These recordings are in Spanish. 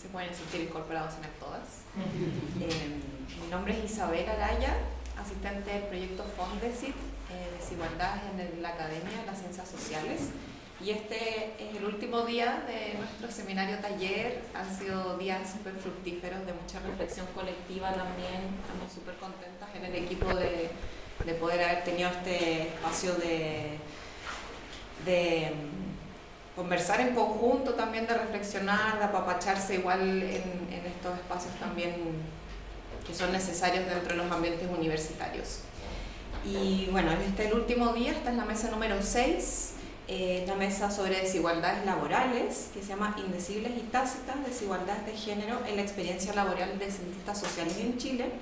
se pueden sentir incorporados en el todas. Mi nombre es Isabel Araya, asistente del proyecto Fondesit, Desigualdades en la Academia de las Ciencias Sociales. Y este es el último día de nuestro seminario taller. Han sido días súper fructíferos, de mucha reflexión colectiva también. Estamos súper contentas en el equipo de poder haber tenido este espacio de conversar en conjunto, también de reflexionar, de apapacharse igual en estos espacios también que son necesarios dentro de los ambientes universitarios. Y bueno, este es el último día, esta es la mesa número 6, la mesa sobre desigualdades laborales, que se llama Indecibles y Tácitas, desigualdades de género en la experiencia laboral de cientistas sociales en Chile.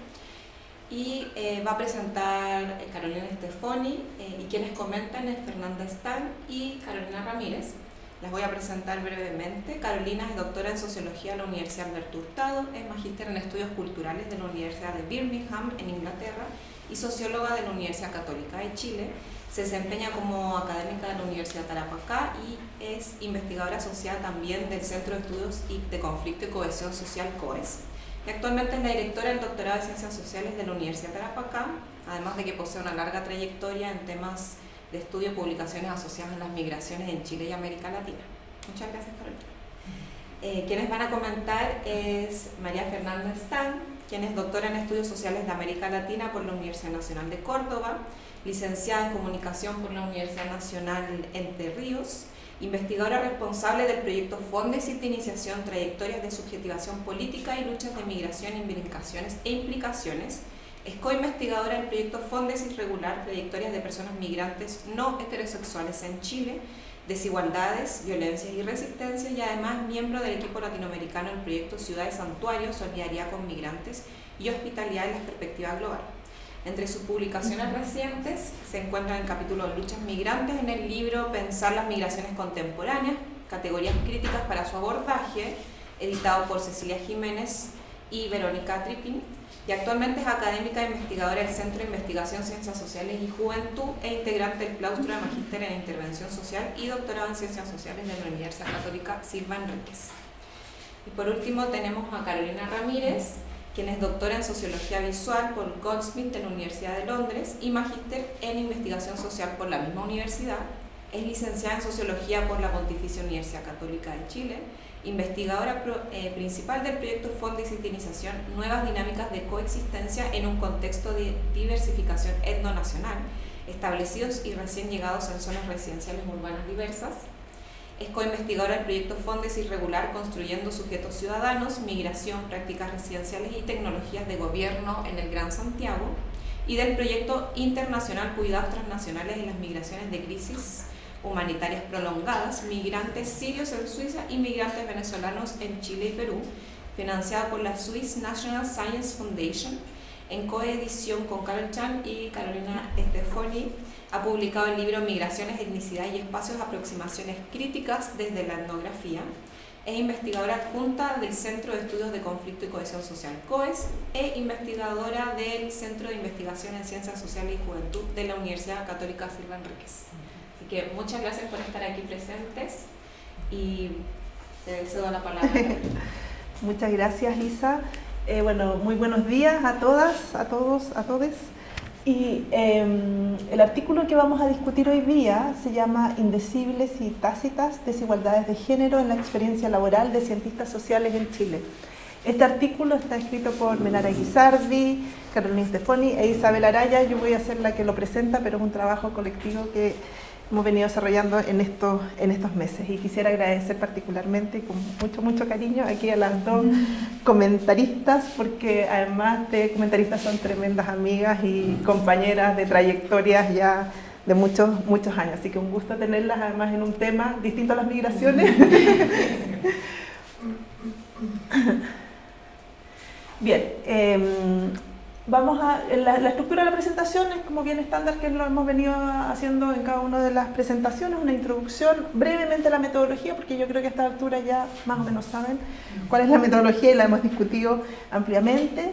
Y va a presentar Carolina Stefoni, y quienes comentan es Fernanda Stang y Carolina Ramírez. Las voy a presentar brevemente. Carolina es doctora en Sociología de la Universidad Alberto Hurtado, es magíster en Estudios Culturales de la Universidad de Birmingham en Inglaterra y socióloga de la Universidad Católica de Chile. Se desempeña como académica de la Universidad de Tarapacá y es investigadora asociada también del Centro de Estudios de Conflicto y Cohesión Social, COES. Y actualmente es la directora del doctorado de Ciencias Sociales de la Universidad de Tarapacá, además de que posee una larga trayectoria en temas de estudio y publicaciones asociadas a las migraciones en Chile y América Latina. Muchas gracias, Carolina. Quienes van a comentar es María Fernanda Stang, quien es doctora en Estudios Sociales de América Latina por la Universidad Nacional de Córdoba, licenciada en Comunicación por la Universidad Nacional Entre Ríos, investigadora responsable del proyecto Fondesit de Iniciación, Trayectorias de Subjetivación Política y Luchas de Migración, Imbricaciones e Implicaciones. Es co-investigadora del proyecto Fondesit Regular, Trayectorias de Personas Migrantes No Heterosexuales en Chile, Desigualdades, Violencias y Resistencias, y además miembro del equipo latinoamericano del proyecto Ciudades Santuario, Solidaridad con Migrantes y Hospitalidad en la Perspectiva Global. Entre sus publicaciones recientes se encuentran el capítulo Luchas Migrantes en el libro Pensar las Migraciones Contemporáneas, Categorías Críticas para su Abordaje, editado por Cecilia Jiménez y Verónica Trippin, y actualmente es académica e investigadora del Centro de Investigación, Ciencias Sociales y Juventud e integrante del claustro de Magíster en Intervención Social y doctorado en Ciencias Sociales de la Universidad Católica Silva Enríquez. Y por último tenemos a Carolina Ramírez, quien es doctora en Sociología Visual por Goldsmith de la Universidad de Londres y magíster en Investigación Social por la misma universidad. Es licenciada en Sociología por la Pontificia Universidad Católica de Chile, investigadora principal del proyecto Fondesit de Iniciación, Nuevas Dinámicas de Coexistencia en un Contexto de Diversificación Etnonacional, establecidos y recién llegados en zonas residenciales urbanas diversas. Es co-investigadora del proyecto Fondesit Regular, Construyendo Sujetos Ciudadanos, Migración, Prácticas Residenciales y Tecnologías de Gobierno en el Gran Santiago, y del proyecto internacional Cuidados Transnacionales en las Migraciones de Crisis Humanitarias Prolongadas, Migrantes Sirios en Suiza y Migrantes Venezolanos en Chile y Perú, financiado por la Swiss National Science Foundation, en coedición con Carol Chan y Carolina Stefoni. Ha publicado el libro Migraciones, Etnicidad y Espacios, Aproximaciones Críticas desde la Etnografía. Es investigadora adjunta del Centro de Estudios de Conflicto y Cohesión Social, COES, e investigadora del Centro de Investigación en Ciencias Sociales y Juventud de la Universidad Católica Silva Enríquez. Así que muchas gracias por estar aquí presentes y te cedo la palabra. Muchas gracias, Isa. Bueno, muy buenos días a todas, a todos, a todes. Y el artículo que vamos a discutir hoy día se llama Indecibles y Tácitas, desigualdades de género en la experiencia laboral de cientistas sociales en Chile. Este artículo está escrito por Menara Guisardi, Carolina Stefoni e Isabel Araya. Yo voy a ser la que lo presenta, pero es un trabajo colectivo que hemos venido desarrollando en estos meses. Y quisiera agradecer particularmente, con mucho cariño, aquí a las dos comentaristas, porque además de comentaristas son tremendas amigas y compañeras de trayectorias ya de muchos años. Así que un gusto tenerlas además en un tema distinto a las migraciones. Bien, la estructura de la presentación es como bien estándar, que lo hemos venido haciendo en cada una de las presentaciones, una introducción, brevemente la metodología, porque yo creo que a esta altura ya más o menos saben cuál es la metodología y la hemos discutido ampliamente,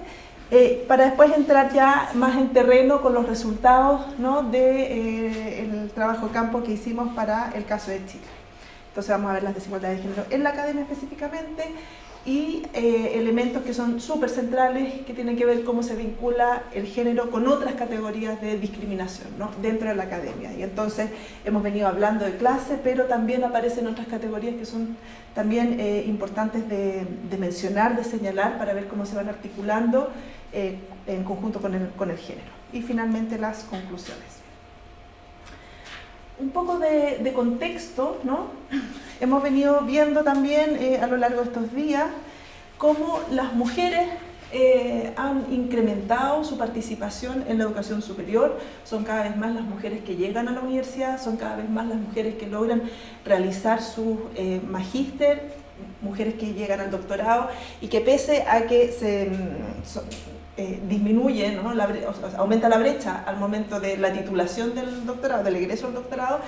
para después entrar ya más en terreno con los resultados, ¿no?, del trabajo de campo que hicimos para el caso de Chile. Entonces vamos a ver las desigualdades de género en la academia específicamente, y elementos que son súper centrales, que tienen que ver cómo se vincula el género con otras categorías de discriminación, ¿no?, dentro de la academia. Y entonces hemos venido hablando de clase, pero también aparecen otras categorías que son también importantes de mencionar, de señalar, para ver cómo se van articulando en conjunto con el género. Y finalmente las conclusiones. Un poco de contexto, ¿no? Hemos venido viendo también a lo largo de estos días cómo las mujeres han incrementado su participación en la educación superior. Son cada vez más las mujeres que llegan a la universidad, son cada vez más las mujeres que logran realizar su magíster, mujeres que llegan al doctorado, y que pese a que se disminuye, ¿no?, aumenta la brecha al momento de la titulación del doctorado, del egreso al doctorado,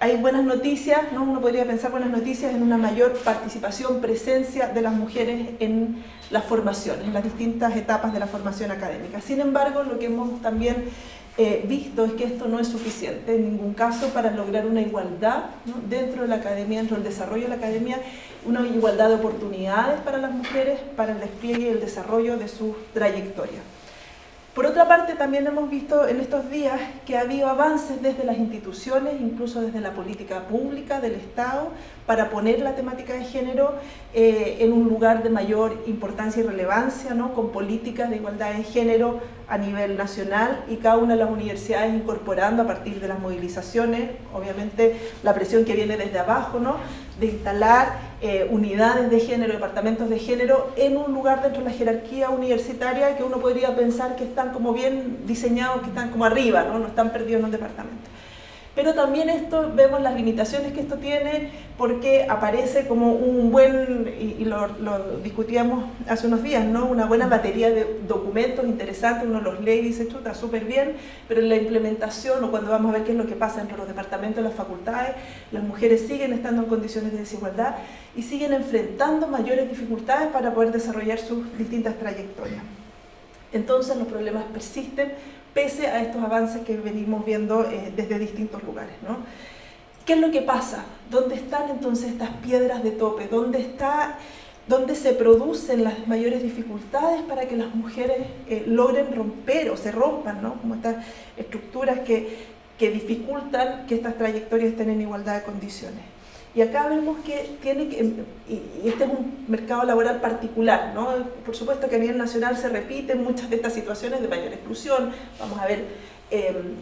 hay buenas noticias, ¿no? Uno podría pensar buenas noticias en una mayor participación, presencia de las mujeres en las formaciones, en las distintas etapas de la formación académica. Sin embargo, lo que hemos también visto es que esto no es suficiente en ningún caso para lograr una igualdad, ¿no?, dentro de la academia, dentro del desarrollo de la academia, una igualdad de oportunidades para las mujeres, para el despliegue y el desarrollo de su trayectoria. Por otra parte, también hemos visto en estos días que ha habido avances desde las instituciones, incluso desde la política pública del Estado, para poner la temática de género en un lugar de mayor importancia y relevancia, ¿no?, con políticas de igualdad de género a nivel nacional, y cada una de las universidades incorporando a partir de las movilizaciones, obviamente la presión que viene desde abajo, ¿no?, de instalar unidades de género, departamentos de género en un lugar dentro de la jerarquía universitaria que uno podría pensar que están como bien diseñados, que están como arriba, ¿no?, no están perdidos en un departamento. Pero también esto, vemos las limitaciones que esto tiene, porque aparece como un buen, y lo discutíamos hace unos días, ¿no?, una buena batería de documentos interesantes, uno los lee y dice, chuta, súper bien, pero en la implementación, o cuando vamos a ver qué es lo que pasa entre los departamentos, las facultades, las mujeres siguen estando en condiciones de desigualdad y siguen enfrentando mayores dificultades para poder desarrollar sus distintas trayectorias. Entonces los problemas persisten, pese a estos avances que venimos viendo desde distintos lugares, ¿no? ¿Qué es lo que pasa? ¿Dónde están entonces estas piedras de tope? ¿Dónde se producen las mayores dificultades para que las mujeres logren romper o se rompan, ¿no?, como estas estructuras que dificultan que estas trayectorias estén en igualdad de condiciones? Y acá vemos que y este es un mercado laboral particular, ¿no? Por supuesto que a nivel nacional se repiten muchas de estas situaciones de mayor exclusión, vamos a ver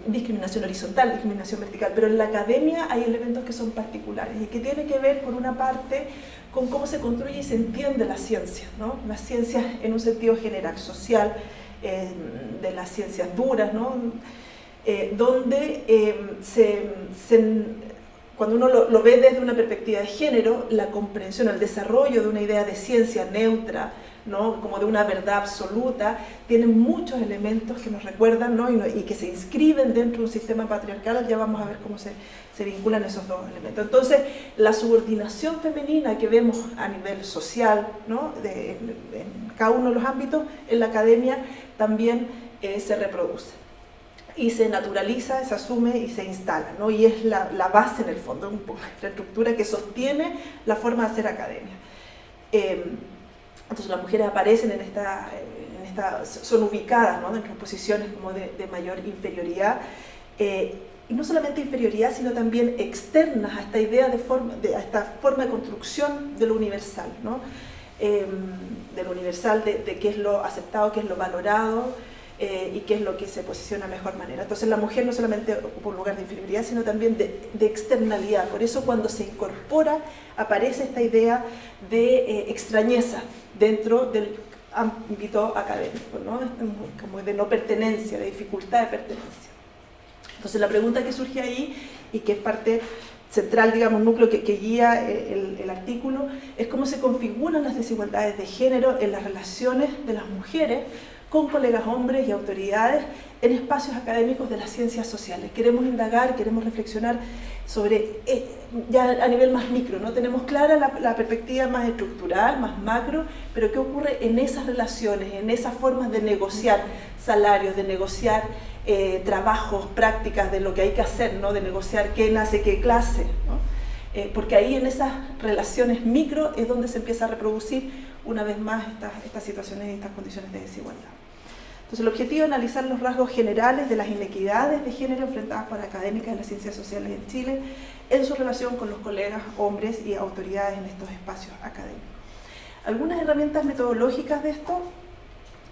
discriminación horizontal, discriminación vertical, pero en la academia hay elementos que son particulares y que tienen que ver, por una parte, con cómo se construye y se entiende la ciencia, ¿no? Las ciencias en un sentido general, social, de las ciencias duras, ¿no?, donde cuando uno lo ve desde una perspectiva de género, la comprensión, el desarrollo de una idea de ciencia neutra, ¿no?, como de una verdad absoluta, tiene muchos elementos que nos recuerdan, ¿no?, y que se inscriben dentro de un sistema patriarcal. Ya vamos a ver cómo se vinculan esos dos elementos. Entonces, la subordinación femenina que vemos a nivel social, ¿no?, en cada uno de los ámbitos, en la academia también se reproduce. Y se naturaliza, se asume y se instala, ¿no? Y es la base en el fondo, un poco la estructura que sostiene la forma de hacer academia. Entonces las mujeres aparecen son ubicadas, ¿no?, dentro de posiciones como de mayor inferioridad, y no solamente inferioridad, sino también externas a esta idea a esta forma de construcción de lo universal, ¿no? De lo universal, de qué es lo aceptado, qué es lo valorado, y qué es lo que se posiciona de mejor manera. Entonces la mujer no solamente ocupa un lugar de inferioridad, sino también de externalidad. Por eso cuando se incorpora aparece esta idea de extrañeza dentro del ámbito académico, ¿no?, como de no pertenencia, de dificultad de pertenencia. Entonces la pregunta que surge ahí, y que es parte central, digamos, núcleo que guía el artículo, es cómo se configuran las desigualdades de género en las relaciones de las mujeres con colegas hombres y autoridades en espacios académicos de las ciencias sociales. Queremos indagar, queremos reflexionar sobre, ya a nivel más micro, ¿no? Tenemos clara la perspectiva más estructural, más macro, pero ¿qué ocurre en esas relaciones, en esas formas de negociar salarios, de negociar trabajos, prácticas, de lo que hay que hacer, ¿no?, de negociar qué nace, qué clase, ¿no? Porque ahí en esas relaciones micro es donde se empieza a reproducir una vez más estas situaciones y estas condiciones de desigualdad. Entonces el objetivo es analizar los rasgos generales de las inequidades de género enfrentadas por académicas de las ciencias sociales en Chile en su relación con los colegas hombres y autoridades en estos espacios académicos. Algunas herramientas metodológicas de esto,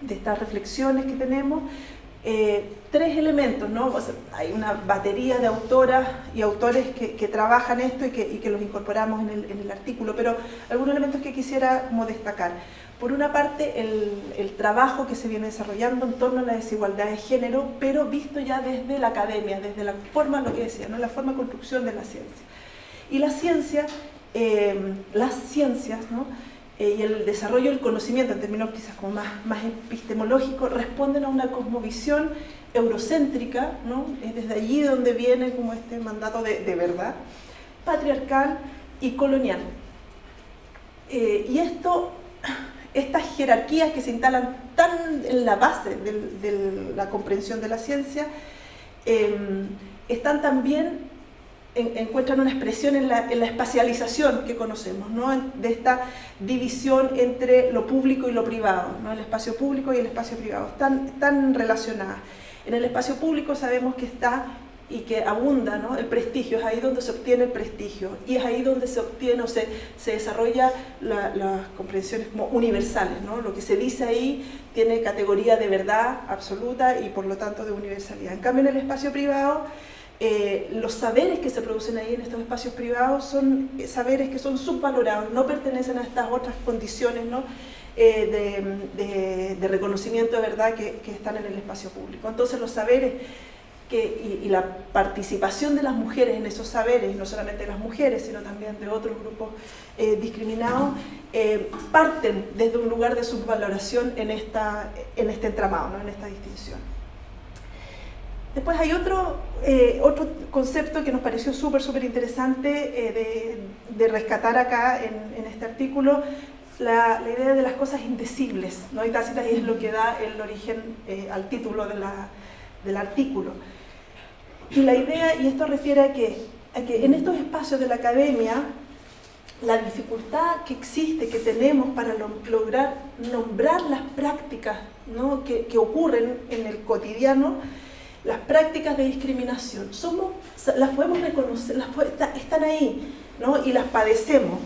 de estas reflexiones que tenemos, 3 elementos, ¿no? O sea, hay una batería de autoras y autores que trabajan esto y que los incorporamos en el artículo, pero algunos elementos que quisiera como destacar. Por una parte, el trabajo que se viene desarrollando en torno a la desigualdad de género, pero visto ya desde la academia, desde la forma, lo que decía, ¿no? La forma de construcción de la ciencia. Y la ciencia, las ciencias, ¿no? Y el desarrollo del conocimiento, en términos quizás como más epistemológicos, responden a una cosmovisión eurocéntrica, ¿no? Es desde allí donde viene como este mandato de verdad, patriarcal y colonial. Y estas jerarquías que se instalan tan en la base de la comprensión de la ciencia, están también encuentran una expresión en la espacialización que conocemos, ¿no? De esta división entre lo público y lo privado, ¿no? El espacio público y el espacio privado, están relacionadas. En el espacio público sabemos que está y que abunda, ¿no? El prestigio, es ahí donde se obtiene el prestigio y es ahí donde se obtiene o se desarrolla las comprensiones como universales, ¿no? Lo que se dice ahí tiene categoría de verdad absoluta y por lo tanto de universalidad. En cambio, en el espacio privado, los saberes que se producen ahí en estos espacios privados son saberes que son subvalorados, no pertenecen a estas otras condiciones, ¿no? de reconocimiento de verdad que están en el espacio público. Entonces los saberes y la participación de las mujeres en esos saberes, y no solamente de las mujeres, sino también de otros grupos discriminados, parten desde un lugar de subvaloración en este entramado, ¿no? En esta distinción. Después hay otro concepto que nos pareció súper interesante de rescatar acá en este artículo, la idea de las cosas indecibles, ¿no? Y Tácitas es lo que da el origen al título del artículo. Y la idea, y esto refiere a que en estos espacios de la academia, la dificultad que existe, que tenemos para lograr nombrar las prácticas, ¿no? que ocurren en el cotidiano, las prácticas de discriminación, las podemos reconocer, están ahí, ¿no? Y las padecemos,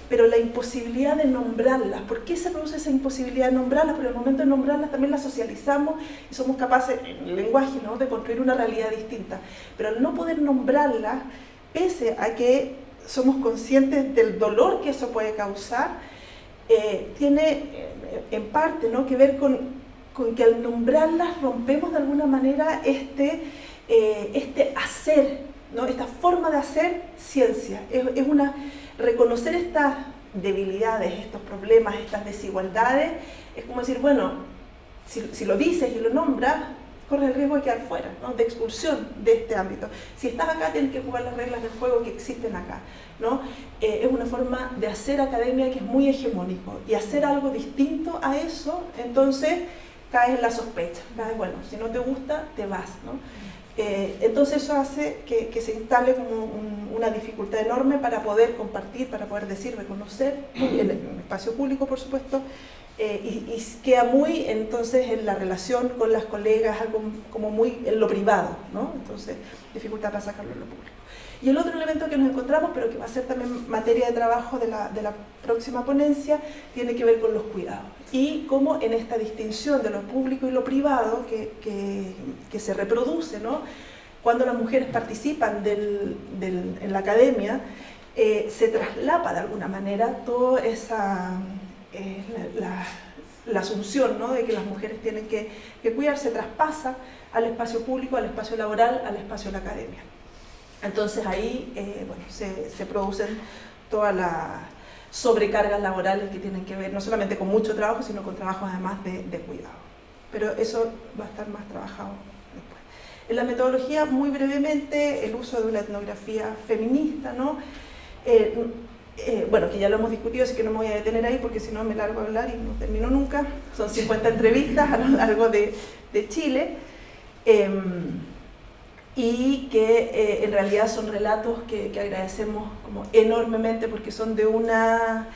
pero la imposibilidad de nombrarlas, ¿por qué se produce esa imposibilidad de nombrarlas? Porque al momento de nombrarlas también las socializamos y somos capaces, en el lenguaje, ¿no? de construir una realidad distinta, pero al no poder nombrarlas, pese a que somos conscientes del dolor que eso puede causar, tiene en parte, ¿no? que ver con que al nombrarlas rompemos de alguna manera este hacer, ¿no? Esta forma de hacer ciencia. Es reconocer estas debilidades, estos problemas, estas desigualdades, es como decir, bueno, si lo dices y lo nombras, corres el riesgo de quedar fuera, ¿no? De expulsión de este ámbito. Si estás acá, tienes que jugar las reglas del juego que existen acá, ¿no? Es una forma de hacer academia que es muy hegemónico, y hacer algo distinto a eso, entonces caes en la sospecha, caes, bueno, si no te gusta, te vas, ¿no? Entonces eso hace que se instale como una dificultad enorme para poder compartir, para poder decir, reconocer, en el espacio público, por supuesto, y queda muy, entonces, en la relación con las colegas, algo como muy en lo privado, ¿no? Entonces, dificultad para sacarlo en lo público. Y el otro elemento que nos encontramos, pero que va a ser también materia de trabajo de la próxima ponencia, tiene que ver con los cuidados. Y cómo en esta distinción de lo público y lo privado que se reproduce, ¿no? Cuando las mujeres participan en la academia, se traslapa de alguna manera toda esa la asunción, ¿no? de que las mujeres tienen que cuidar, se traspasa al espacio público, al espacio laboral, al espacio de la academia. Entonces ahí bueno, se producen todas las sobrecargas laborales que tienen que ver no solamente con mucho trabajo, sino con trabajos además de cuidado. Pero eso va a estar más trabajado después. En la metodología, muy brevemente, el uso de la etnografía feminista, ¿no? Bueno, que ya lo hemos discutido, así que no me voy a detener ahí porque si no me largo a hablar y no termino nunca. Son 50 entrevistas a lo largo de Chile. Y que en realidad son relatos que agradecemos como enormemente porque son de una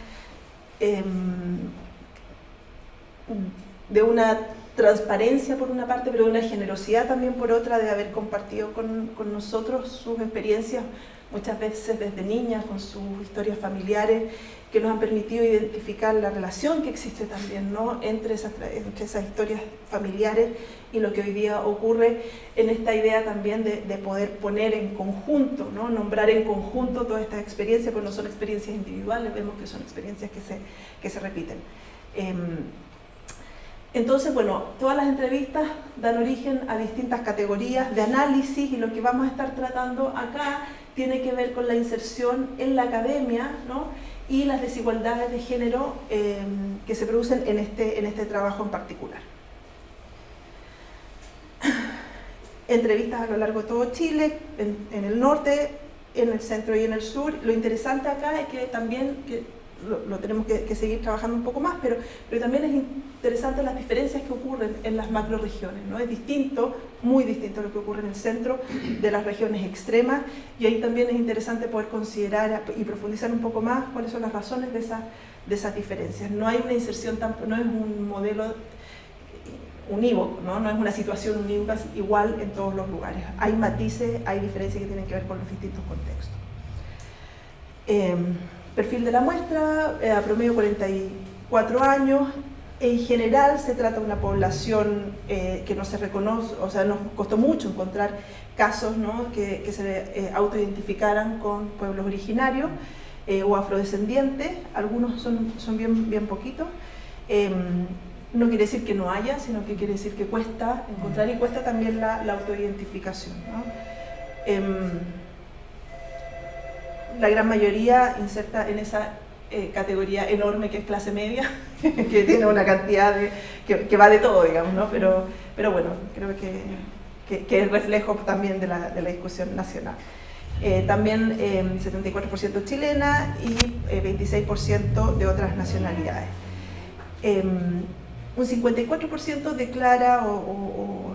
de una transparencia por una parte, pero de una generosidad también por otra, de haber compartido con nosotros sus experiencias, muchas veces desde niñas, con sus historias familiares, que nos han permitido identificar la relación que existe también, ¿no?, entre esas historias familiares y lo que hoy día ocurre en esta idea también de poder poner en conjunto, ¿no?, nombrar en conjunto todas estas experiencias, porque no son experiencias individuales, vemos que son experiencias que se repiten. Entonces, bueno, todas las entrevistas dan origen a distintas categorías de análisis, y lo que vamos a estar tratando acá tiene que ver con la inserción en la academia, ¿no?, y las desigualdades de género que se producen en este trabajo en particular. Entrevistas a lo largo de todo Chile, en el norte, en el centro y en el sur. Lo interesante acá es que también, lo tenemos que seguir trabajando un poco más, pero también es interesante las diferencias que ocurren en las macroregiones, ¿no? Es distinto, muy distinto lo que ocurre en el centro de las regiones extremas, y ahí también es interesante poder considerar y profundizar un poco más cuáles son las razones de esas diferencias. No hay una inserción, no es un modelo unívoco, ¿no? No es una situación unívoca igual en todos los lugares. Hay matices, hay diferencias que tienen que ver con los distintos contextos. Perfil de la muestra, a promedio 44 años. En general se trata de una población que no se reconoce, o sea, nos costó mucho encontrar casos, ¿no?, que se autoidentificaran con pueblos originarios o afrodescendientes. Algunos son bien poquitos. No quiere decir que no haya, sino que quiere decir que cuesta encontrar, y cuesta también la autoidentificación, ¿no? La gran mayoría inserta en esa categoría enorme que es clase media, que tiene una cantidad que va de todo, digamos, ¿no? Pero bueno, creo que es reflejo también de la discusión nacional. También 74% chilena y 26% de otras nacionalidades. Un 54% declara o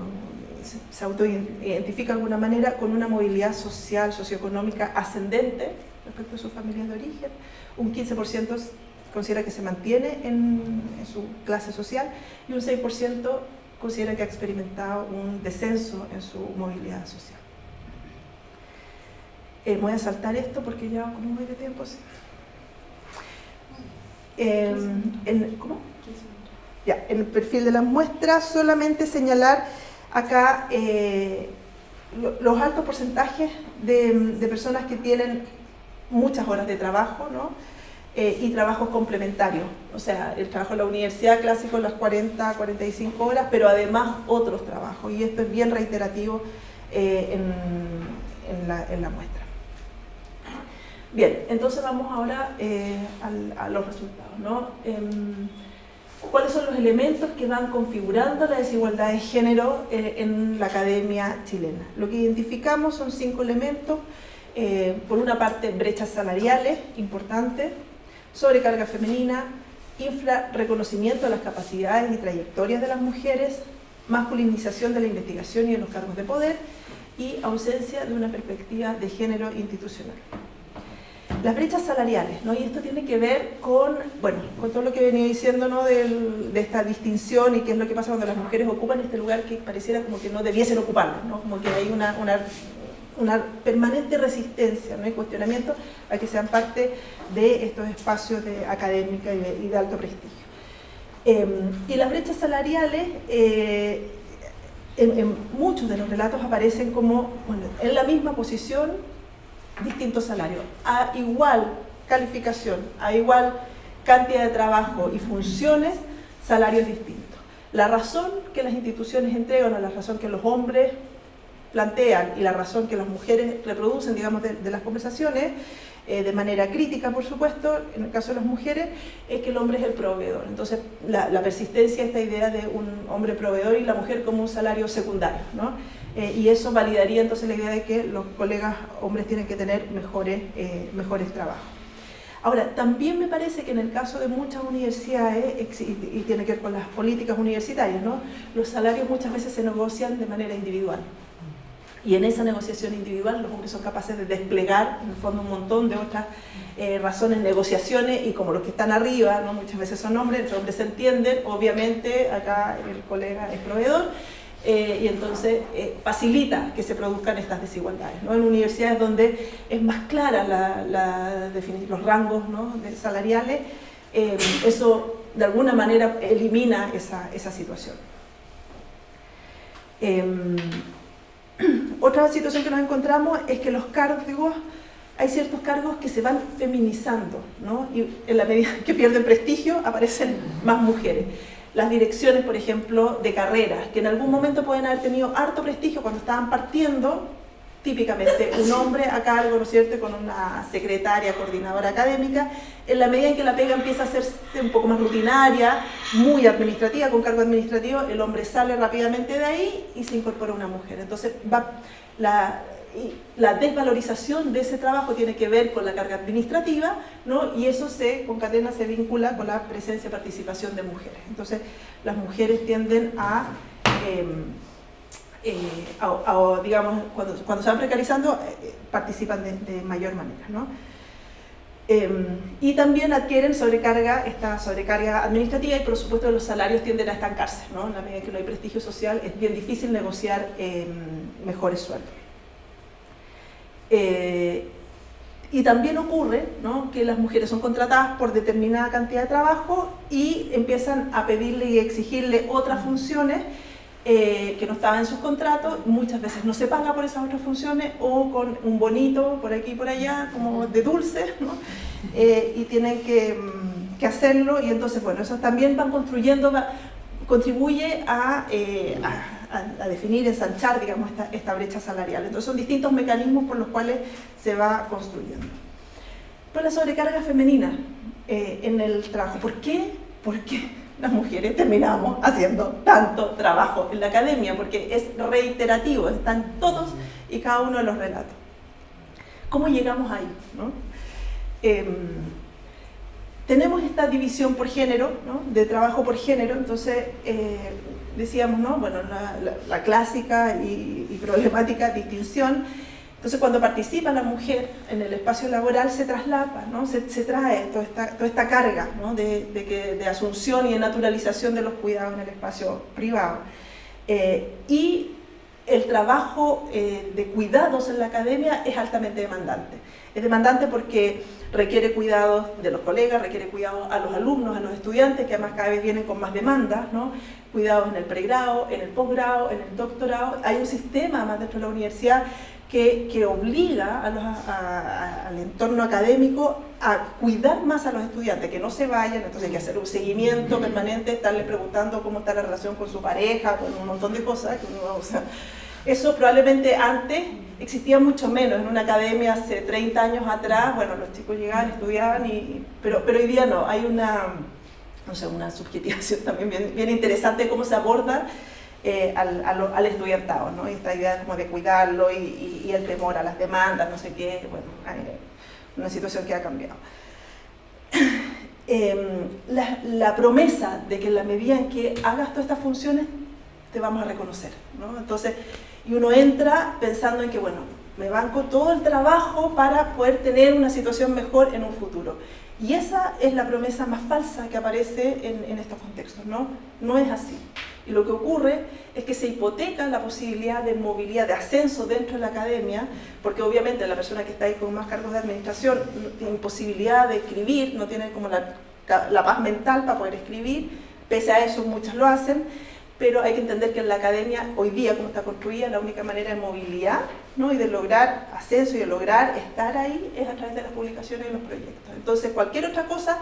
se autoidentifica de alguna manera con una movilidad social, socioeconómica ascendente respecto a sus familias de origen. Un 15% considera que se mantiene en su clase social, y un 6% considera que ha experimentado un descenso en su movilidad social. Voy a saltar esto porque ya como muy de tiempo. Sí. ¿Cómo? Ya, en el perfil de las muestras, solamente señalar acá los altos porcentajes de personas que tienen muchas horas de trabajo, ¿no? Y trabajos complementarios, o sea, el trabajo en la universidad clásico, las 40, 45 horas, pero además otros trabajos, y esto es bien reiterativo en la muestra. Bien, entonces vamos ahora a los resultados, ¿no? ¿Cuáles son los elementos que van configurando la desigualdad de género en la academia chilena? Lo que identificamos son 5 elementos. Por una parte, brechas salariales importantes, sobrecarga femenina, infrarreconocimiento de las capacidades y trayectorias de las mujeres, masculinización de la investigación y de los cargos de poder, y ausencia de una perspectiva de género institucional. Las brechas salariales, ¿no? Y esto tiene que ver con todo lo que he venido diciendo, ¿no?, de esta distinción y qué es lo que pasa cuando las mujeres ocupan este lugar que pareciera como que no debiesen ocuparlo, ¿no? Como que hay una permanente resistencia, ¿no?, y cuestionamiento a que sean parte de estos espacios académicos y de alto prestigio. Y las brechas salariales en muchos de los relatos aparecen como, en la misma posición, distintos salarios, a igual calificación, a igual cantidad de trabajo y funciones, salarios distintos. La razón que las instituciones entregan, o la razón que los hombres plantean y la razón que las mujeres reproducen, digamos, de las conversaciones, de manera crítica, por supuesto, en el caso de las mujeres, es que el hombre es el proveedor. Entonces, la persistencia de esta idea de un hombre proveedor y la mujer como un salario secundario, ¿no? Y eso validaría entonces la idea de que los colegas hombres tienen que tener mejores trabajos. Ahora, también me parece que en el caso de muchas universidades, y tiene que ver con las políticas universitarias, ¿no?, los salarios muchas veces se negocian de manera individual. Y en esa negociación individual los hombres son capaces de desplegar en el fondo un montón de otras razones, negociaciones, y como los que están arriba, ¿no? Muchas veces son hombres, entre hombres se entienden, obviamente acá el colega es proveedor, y entonces facilita que se produzcan estas desigualdades, ¿no? En universidades donde es más clara los rangos, ¿no? salariales, eso de alguna manera elimina esa situación. Otra situación que nos encontramos es que los cargos, hay ciertos cargos que se van feminizando, ¿no? Y en la medida que pierden prestigio aparecen más mujeres. Las direcciones, por ejemplo, de carreras, que en algún momento pueden haber tenido harto prestigio cuando estaban partiendo, típicamente un hombre a cargo, ¿no es cierto?, con una secretaria, coordinadora académica. En la medida en que la pega empieza a hacerse un poco más rutinaria, muy administrativa, con cargo administrativo, el hombre sale rápidamente de ahí y se incorpora una mujer. Entonces la desvalorización de ese trabajo tiene que ver con la carga administrativa, ¿no? Y eso se concatena, se vincula con la presencia y participación de mujeres. Entonces las mujeres tienden digamos, cuando se van precarizando, participan de mayor manera, ¿no? Y también adquieren esta sobrecarga administrativa, y por supuesto los salarios tienden a estancarse, ¿no? En la medida que no hay prestigio social es bien difícil negociar mejores sueldos. Y también ocurre, ¿no?, que las mujeres son contratadas por determinada cantidad de trabajo y empiezan a pedirle y exigirle otras funciones que no estaban en sus contratos. Muchas veces no se paga por esas otras funciones, o con un bonito por aquí y por allá, como de dulce, ¿no? Y tienen que hacerlo, y entonces, bueno, eso también van construyendo, contribuye a definir, ensanchar, digamos, esta brecha salarial. Entonces son distintos mecanismos por los cuales se va construyendo. Pero la sobrecarga femenina en el trabajo, ¿por qué? Porque las mujeres terminamos haciendo tanto trabajo en la academia, porque es reiterativo, están todos y cada uno de los relatos. ¿Cómo llegamos ahí, no? Tenemos esta división por género, ¿no?, de trabajo por género. Entonces decíamos, ¿no?, bueno, la clásica y problemática distinción. Entonces cuando participa la mujer en el espacio laboral se traslapa, ¿no?, se trae toda esta carga, ¿no?, de asunción y de naturalización de los cuidados en el espacio privado. Y el trabajo de cuidados en la academia es altamente demandante. Es demandante porque requiere cuidados de los colegas, requiere cuidados a los alumnos, a los estudiantes, que además cada vez vienen con más demandas, ¿no? Cuidados en el pregrado, en el posgrado, en el doctorado. Hay un sistema además dentro de la universidad que obliga al entorno académico a cuidar más a los estudiantes, que no se vayan. Entonces hay que hacer un seguimiento permanente, estarle preguntando cómo está la relación con su pareja, con un montón de cosas que uno, o sea, eso probablemente antes existía mucho menos. En una academia hace 30 años atrás, bueno, los chicos llegaban, estudiaban, pero hoy día no, hay una subjetivación también bien interesante de cómo se aborda al estudiantado, ¿no? Y esta idea como de cuidarlo y el temor a las demandas, no sé qué, bueno, hay una situación que ha cambiado. La promesa de que en la medida en que hagas todas estas funciones te vamos a reconocer, ¿no? Entonces, y uno entra pensando en que, bueno, me banco todo el trabajo para poder tener una situación mejor en un futuro. Y esa es la promesa más falsa que aparece en estos contextos, ¿no? No es así. Y lo que ocurre es que se hipoteca la posibilidad de movilidad, de ascenso dentro de la academia, porque obviamente la persona que está ahí con más cargos de administración no tiene posibilidad de escribir, no tiene como la paz mental para poder escribir. Pese a eso, muchas lo hacen. Pero hay que entender que en la academia, hoy día, como está construida, la única manera de movilidad, ¿no?, y de lograr ascenso y de lograr estar ahí es a través de las publicaciones y los proyectos. Entonces, cualquier otra cosa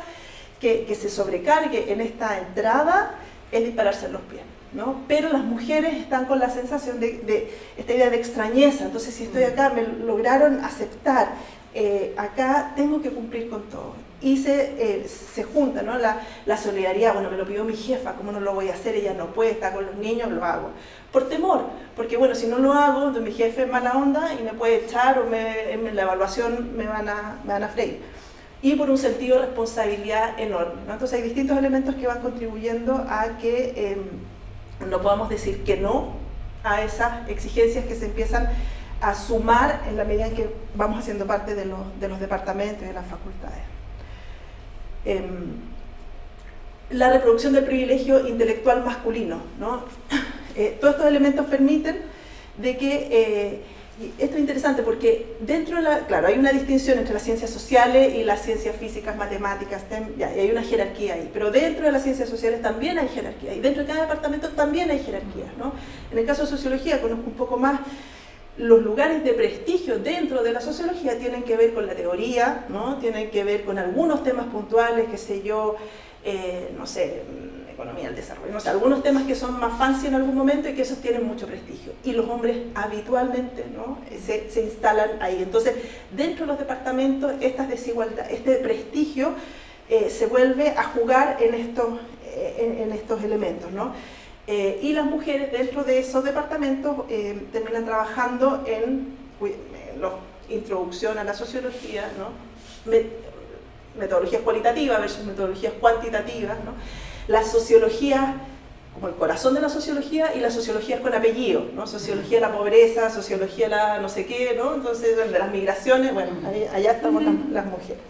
que se sobrecargue en esta entrada es dispararse en los pies, ¿no? Pero las mujeres están con la sensación de esta idea de extrañeza. Entonces, si estoy acá, me lograron aceptar, acá tengo que cumplir con todo. Y se junta, ¿no?, la solidaridad. Bueno, me lo pidió mi jefa, ¿cómo no lo voy a hacer? Ella no puede, está con los niños, lo hago. Por temor, porque bueno, si no lo hago, entonces mi jefe es mala onda y me puede echar, o en la evaluación me van a freír. Y por un sentido de responsabilidad enorme, ¿no? Entonces hay distintos elementos que van contribuyendo a que no podamos decir que no a esas exigencias que se empiezan a sumar en la medida en que vamos haciendo parte de los departamentos y de las facultades. La reproducción del privilegio intelectual masculino, ¿no? Todos estos elementos permiten de que, esto es interesante porque dentro de claro, hay una distinción entre las ciencias sociales y las ciencias físicas, matemáticas, y hay una jerarquía ahí, pero dentro de las ciencias sociales también hay jerarquía, y dentro de cada departamento también hay jerarquías, ¿no? En el caso de sociología conozco un poco más. Los lugares de prestigio dentro de la sociología tienen que ver con la teoría, ¿no? Tienen que ver con algunos temas puntuales, qué sé yo, no sé, economía del desarrollo, no sé, algunos temas que son más fancy en algún momento y que esos tienen mucho prestigio. Y los hombres habitualmente, ¿no? se instalan ahí. Entonces, dentro de los departamentos, estas desigualdades, este prestigio se vuelve a jugar en estos elementos, ¿no? Y las mujeres dentro de esos departamentos terminan trabajando en la introducción a la sociología, ¿no? Metodologías cualitativas versus metodologías cuantitativas, ¿no? La sociología como el corazón de la sociología y la sociología con apellido, ¿no? Sociología de la pobreza, sociología de la no sé qué, ¿no? Entonces, de las migraciones, bueno, allá estamos las mujeres.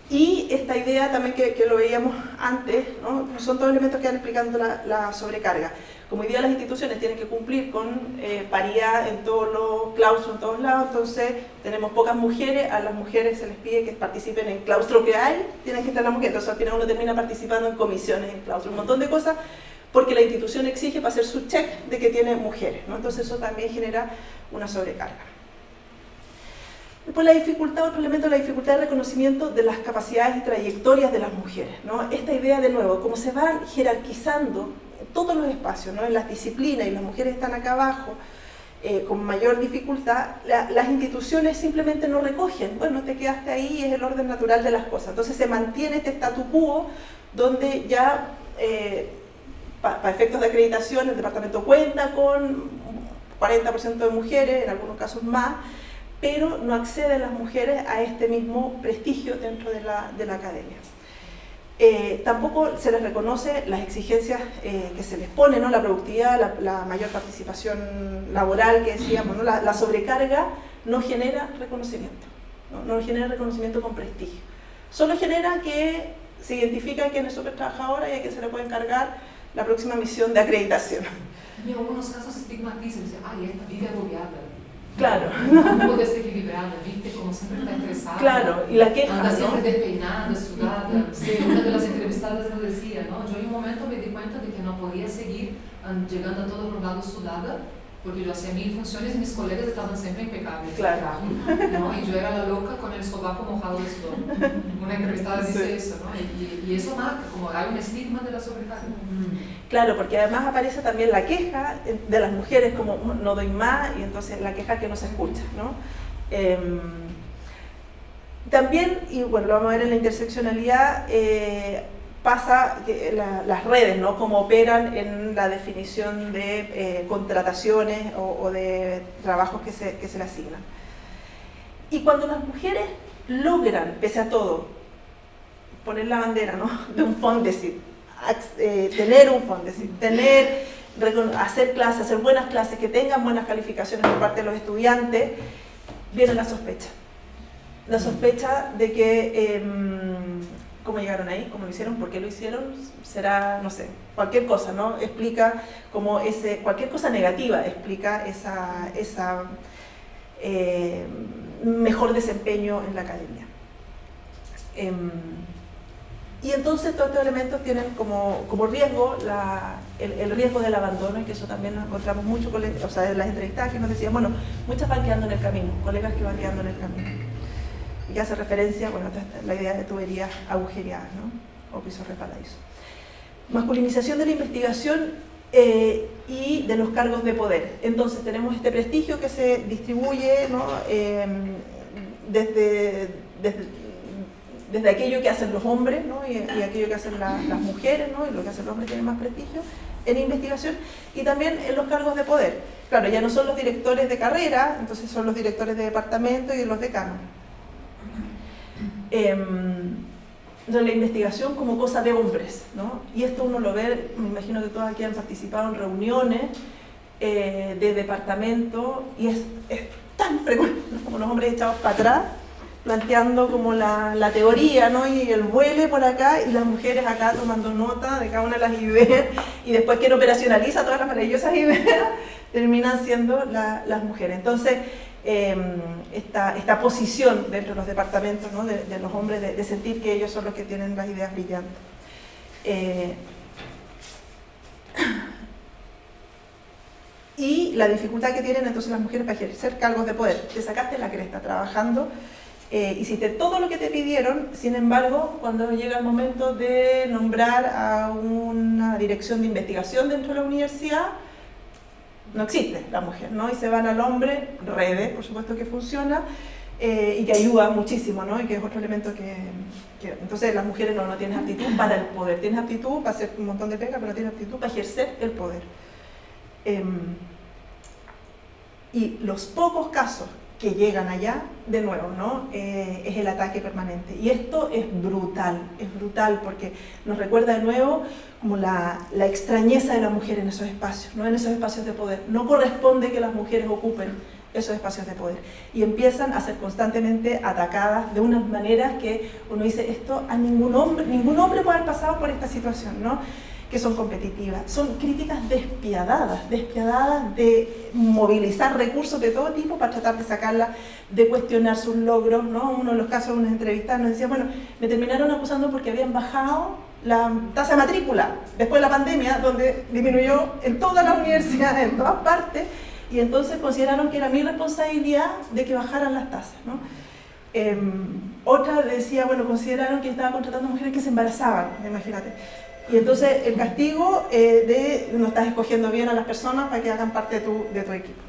Y esta idea también que lo veíamos antes, ¿no? Son todos elementos que van explicando la sobrecarga. Como idea las instituciones tienen que cumplir con paridad en todos los claustros, en todos lados, entonces tenemos pocas mujeres, a las mujeres se les pide que participen en el claustro que hay, tienen que estar las mujeres, entonces al final uno termina participando en comisiones, en claustros, un montón de cosas, porque la institución exige para hacer su check de que tiene mujeres, ¿no? Entonces eso también genera una sobrecarga. Después la dificultad, otro elemento es la dificultad de reconocimiento de las capacidades y trayectorias de las mujeres, ¿no? Esta idea, de nuevo, como se van jerarquizando todos los espacios, ¿no? En las disciplinas, y las mujeres están acá abajo, con mayor dificultad, las instituciones simplemente no recogen, bueno, te quedaste ahí, es el orden natural de las cosas. Entonces se mantiene este statu quo, donde ya, para efectos de acreditación, el departamento cuenta con 40% de mujeres, en algunos casos más, pero no acceden las mujeres a este mismo prestigio dentro de la academia. Tampoco se les reconoce las exigencias que se les pone, ¿no? La productividad, la mayor participación laboral que decíamos, ¿no? La sobrecarga no genera reconocimiento, no genera reconocimiento con prestigio. Solo genera que se identifica quién es súper trabajadora y a quién se le puede encargar la próxima misión de acreditación. Y en algunos casos estigmatizan, dicen, ay, esta vive agobiada. Claro. No puede ser equilibrada, ¿viste? Como siempre está estresada. Claro, y la queja, anda ¿no? siempre despeinada, sudada. Sí. Una de las entrevistadas lo decía, ¿no? Yo en un momento me di cuenta de que no podía seguir llegando a todos los lados sudada, porque yo hacía 1000 funciones y mis colegas estaban siempre impecables. Claro. ¿No? Y yo era la loca con el sobaco mojado de sudor. Una entrevistada dice eso, ¿no? Y eso marca, como hay un estigma de la sobrecarga. Claro, porque además aparece también la queja de las mujeres como no doy más, y entonces la queja que no se escucha, ¿no? También, y bueno, lo vamos a ver en la interseccionalidad, pasa que las redes, ¿no? Cómo operan en la definición de contrataciones o de trabajos que se le asignan. Y cuando las mujeres logran, pese a todo, poner la bandera, ¿no? De un Fondesit, tener un Fondesit, hacer clases, hacer buenas clases, que tengan buenas calificaciones por parte de los estudiantes, viene la sospecha. La sospecha de que cómo llegaron ahí, cómo lo hicieron, por qué lo hicieron, será, no sé, cualquier cosa, ¿no? Explica como cualquier cosa negativa explica esa mejor desempeño en la academia. Y entonces todos estos elementos tienen como riesgo el riesgo del abandono, y que eso también nos encontramos mucho, o sea, en las entrevistas que nos decían, bueno, muchas van quedando en el camino, colegas que van quedando en el camino. Y que hace referencia, bueno, a la idea de tuberías agujereadas, ¿no? O pisos resbaladizos. Masculinización de la investigación y de los cargos de poder. Entonces tenemos este prestigio que se distribuye, ¿no? Desde aquello que hacen los hombres, ¿no? y aquello que hacen las mujeres, ¿no? Y lo que hacen los hombres tiene más prestigio en investigación, y también en los cargos de poder. Claro, ya no son los directores de carrera, entonces son los directores de departamento y los decanos. la investigación como cosa de hombres, ¿no? Y esto uno lo ve, me imagino que todos aquí han participado en reuniones de departamento, y es tan frecuente, ¿no? Como los hombres echados para atrás, planteando como la teoría, ¿no? Y el vuele por acá, y las mujeres acá tomando nota de cada una de las ideas, y después quien operacionaliza todas las maravillosas ideas terminan siendo las mujeres. Entonces, esta posición dentro de los departamentos, ¿no? de los hombres, de sentir que ellos son los que tienen las ideas brillantes. Y la dificultad que tienen entonces las mujeres para ejercer cargos de poder. Te sacaste la cresta trabajando, hiciste todo lo que te pidieron, sin embargo, cuando llega el momento de nombrar a una dirección de investigación dentro de la universidad, no existe la mujer, ¿no? Y se van al hombre, redes, por supuesto que funciona, y que ayuda muchísimo, ¿no? Y que es otro elemento que entonces las mujeres no tienen aptitud para el poder, tienen aptitud para hacer un montón de pega, pero no tienen aptitud para ejercer el poder. Y los pocos casos que llegan allá, de nuevo, ¿no? Es el ataque permanente. Y esto es brutal porque nos recuerda de nuevo como la extrañeza de la mujer en esos espacios, ¿no? En esos espacios de poder. No corresponde que las mujeres ocupen esos espacios de poder. Y empiezan a ser constantemente atacadas de unas maneras que uno dice, esto a ningún hombre puede haber pasado por esta situación, ¿no? Que son competitivas, son críticas despiadadas de movilizar recursos de todo tipo para tratar de sacarla, de cuestionar sus logros, ¿no? Uno de los casos de unas entrevistas nos decía, bueno, me terminaron acusando porque habían bajado la tasa de matrícula después de la pandemia, donde disminuyó en toda la universidad, en todas partes, y entonces consideraron que era mi responsabilidad de que bajaran las tasas, ¿no? Otra decía, bueno, consideraron que estaba contratando mujeres que se embarazaban, imagínate. Y entonces el castigo de no estás escogiendo bien a las personas para que hagan parte de tu equipo.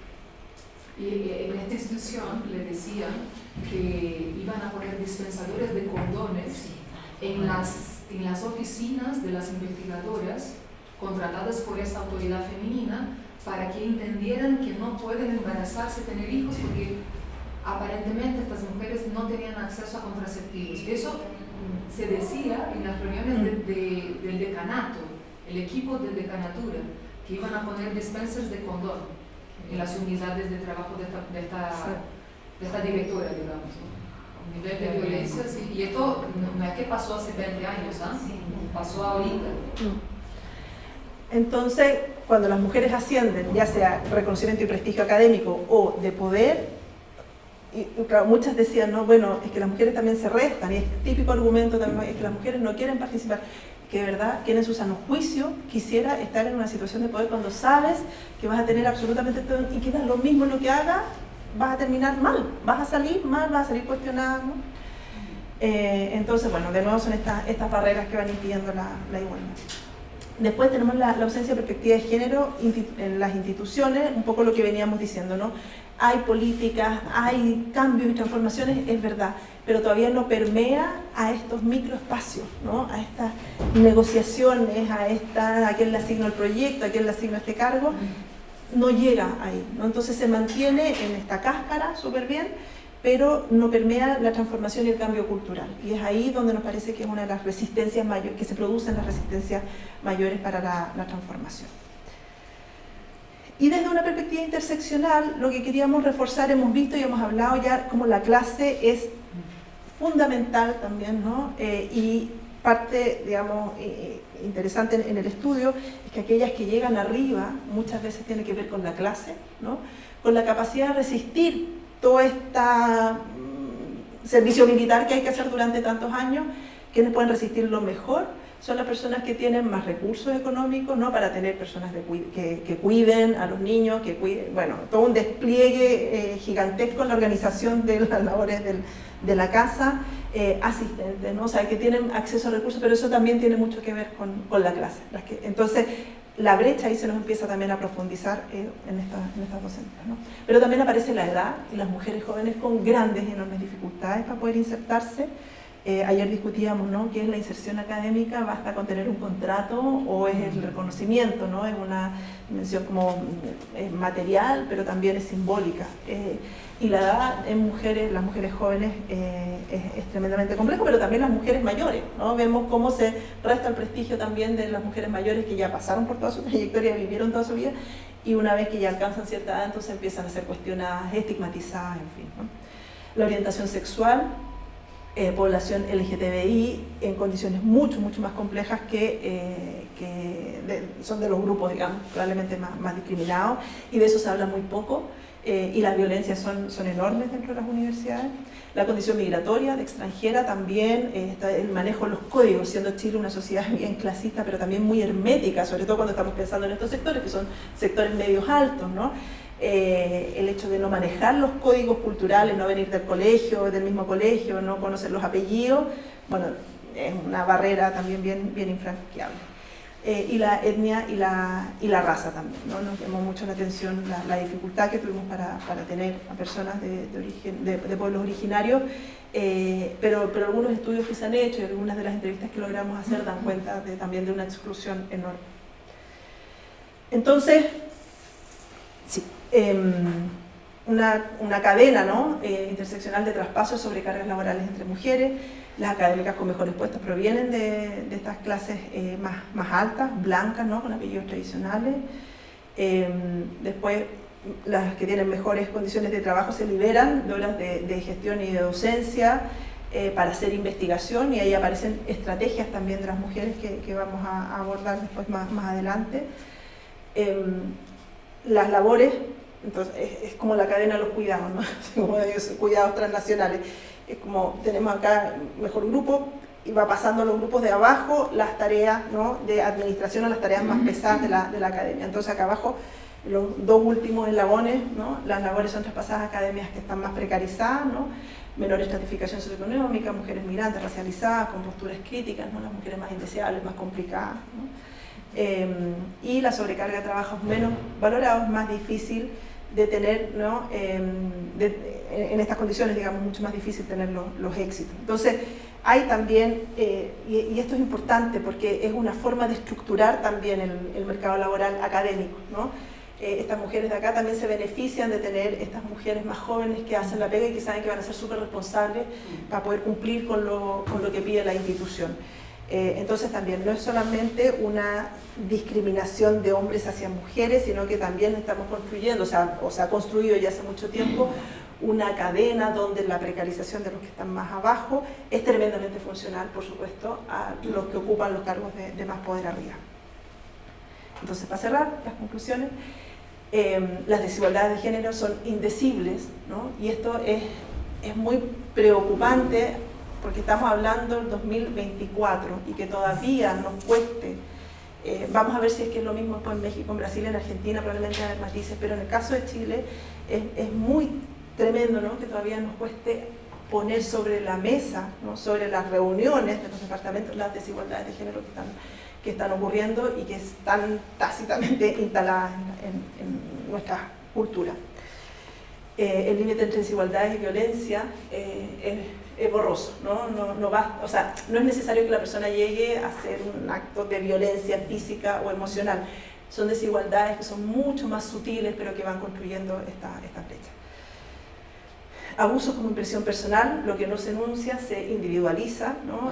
Y en esta institución le decían que iban a poner dispensadores de condones en las oficinas de las investigadoras contratadas por esta autoridad femenina para que entendieran que no pueden embarazarse, tener hijos, porque aparentemente estas mujeres no tenían acceso a contraceptivos. Eso se decía en las reuniones del decanato, el equipo de decanatura, que iban a poner dispensers de condón en las unidades de trabajo de esta directora, digamos, ¿no? Un nivel de violencia, sí. Y esto no es que pasó hace 20 años, ¿eh? Sí. Pasó ahorita. Entonces, cuando las mujeres ascienden, ya sea reconocimiento y prestigio académico o de poder, y claro, muchas decían, no, bueno, es que las mujeres también se restan, y es típico argumento también, es que las mujeres no quieren participar, que de verdad, quien en su sano juicio quisiera estar en una situación de poder cuando sabes que vas a tener absolutamente todo, y que da lo mismo lo que hagas, vas a terminar mal, vas a salir mal, vas a salir cuestionado, ¿no? Entonces, bueno, de nuevo son estas barreras que van impidiendo la igualdad. Después tenemos la ausencia de perspectiva de género en las instituciones, un poco lo que veníamos diciendo, ¿no? Hay políticas, hay cambios y transformaciones, es verdad, pero todavía no permea a estos microespacios, ¿no? A estas negociaciones, a quién le asigno el proyecto, a quién le asigno este cargo, no llega ahí, ¿no? Entonces se mantiene en esta cáscara súper bien, pero no permea la transformación y el cambio cultural. Y es ahí donde nos parece que es una de las resistencias mayores, que se producen las resistencias mayores para la transformación. Y desde una perspectiva interseccional, lo que queríamos reforzar, hemos visto y hemos hablado ya como la clase es fundamental también, ¿no? Y parte, digamos, interesante en el estudio es que aquellas que llegan arriba muchas veces tiene que ver con la clase, ¿no? Con la capacidad de resistir todo este servicio militar que hay que hacer durante tantos años. Quienes pueden resistirlo mejor son las personas que tienen más recursos económicos, ¿no? Para tener personas que cuiden a los niños, que cuiden, bueno, todo un despliegue gigantesco en la organización de las labores de la casa, asistentes, ¿no? O sea, que tienen acceso a recursos, pero eso también tiene mucho que ver con la clase. Entonces, la brecha ahí se nos empieza también a profundizar en estas docentes, ¿no? Pero también aparece la edad y las mujeres jóvenes con grandes y enormes dificultades para poder insertarse. Ayer discutíamos, ¿no?, qué es la inserción académica, basta con tener un contrato o es el reconocimiento, ¿no? Es una dimensión como material, pero también es simbólica. Y la edad en mujeres, las mujeres jóvenes, es tremendamente complejo, pero también las mujeres mayores, ¿no? Vemos cómo se resta el prestigio también de las mujeres mayores que ya pasaron por toda su trayectoria, vivieron toda su vida, y una vez que ya alcanzan cierta edad, entonces empiezan a ser cuestionadas, estigmatizadas, en fin, ¿no? La orientación sexual, población LGTBI en condiciones mucho más complejas que son de los grupos, digamos, probablemente más discriminados, y de eso se habla muy poco, y las violencias son enormes dentro de las universidades. La condición migratoria, de extranjera, también está el manejo de los códigos, siendo Chile una sociedad bien clasista, pero también muy hermética, sobre todo cuando estamos pensando en estos sectores, que son sectores medios altos, ¿no? El hecho de no manejar los códigos culturales, no venir del colegio, del mismo colegio, no conocer los apellidos, bueno, es una barrera también bien infranqueable. Y la etnia y la raza también, ¿no? Nos llamó mucho la atención la dificultad que tuvimos para tener a personas de pueblos originarios, pero algunos estudios que se han hecho y algunas de las entrevistas que logramos hacer dan cuenta también de una exclusión enorme. Entonces, sí, una cadena, ¿no?, interseccional de traspasos sobre cargas laborales entre mujeres. Las académicas con mejores puestos provienen de estas clases más altas, blancas, ¿no?, con apellidos tradicionales. Después, las que tienen mejores condiciones de trabajo se liberan de horas de gestión y de docencia para hacer investigación, y ahí aparecen estrategias también de las mujeres que vamos a abordar después más adelante. Las labores, entonces es como la cadena de los cuidados, ¿no? Como cuidados transnacionales. Es como tenemos acá mejor grupo y va pasando a los grupos de abajo las tareas, ¿no?, de administración, o las tareas más pesadas de la academia. Entonces acá abajo los dos últimos eslabones, ¿no?, las labores son traspasadas a academias que están más precarizadas, ¿no?, menor estratificación socioeconómica, mujeres migrantes, racializadas, con posturas críticas, ¿no?, las mujeres más indeseables, más complicadas, ¿no? Y la sobrecarga de trabajos menos valorados, más difícil de tener, ¿no?, en estas condiciones, digamos, mucho más difícil tener los éxitos. Entonces, hay también, y esto es importante porque es una forma de estructurar también el mercado laboral académico, ¿no? Estas mujeres de acá también se benefician de tener estas mujeres más jóvenes que hacen la pega y que saben que van a ser súper responsables para poder cumplir con lo que pide la institución. Entonces también no es solamente una discriminación de hombres hacia mujeres, sino que también estamos construyendo, o se ha construido ya hace mucho tiempo, una cadena donde la precarización de los que están más abajo es tremendamente funcional, por supuesto, a los que ocupan los cargos de más poder arriba. Entonces, para cerrar, las conclusiones, las desigualdades de género son indecibles, ¿no? Y esto es muy preocupante porque estamos hablando del 2024 y que todavía nos cueste. Vamos a ver si es que es lo mismo después en México, en Brasil, en Argentina, probablemente va a haber matices, pero en el caso de Chile es muy tremendo, ¿no?, que todavía nos cueste poner sobre la mesa, ¿no?, sobre las reuniones de los departamentos, las desigualdades de género que están ocurriendo y que están tácitamente instaladas en nuestra cultura. El límite entre desigualdades y violencia es borroso, no es necesario que la persona llegue a hacer un acto de violencia física o emocional. Son desigualdades que son mucho más sutiles, pero que van construyendo esta brecha. Abusos como impresión personal, lo que no se enuncia se individualiza, ¿no?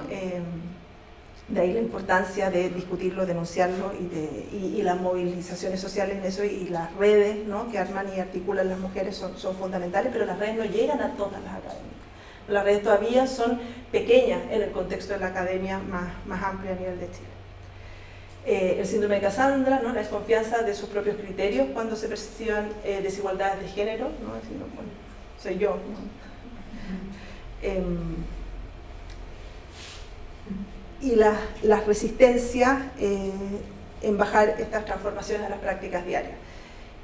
De ahí la importancia de discutirlo, denunciarlo y las movilizaciones sociales en eso, y las redes, ¿no?, que arman y articulan las mujeres son fundamentales, pero las redes no llegan a todas las academias. Las redes todavía son pequeñas en el contexto de la academia más amplia a nivel de Chile. El síndrome de Cassandra, ¿no?, la desconfianza de sus propios criterios cuando se perciban desigualdades de género, ¿no?, es decir, bueno, soy yo, ¿no? Y las resistencias en bajar estas transformaciones a las prácticas diarias.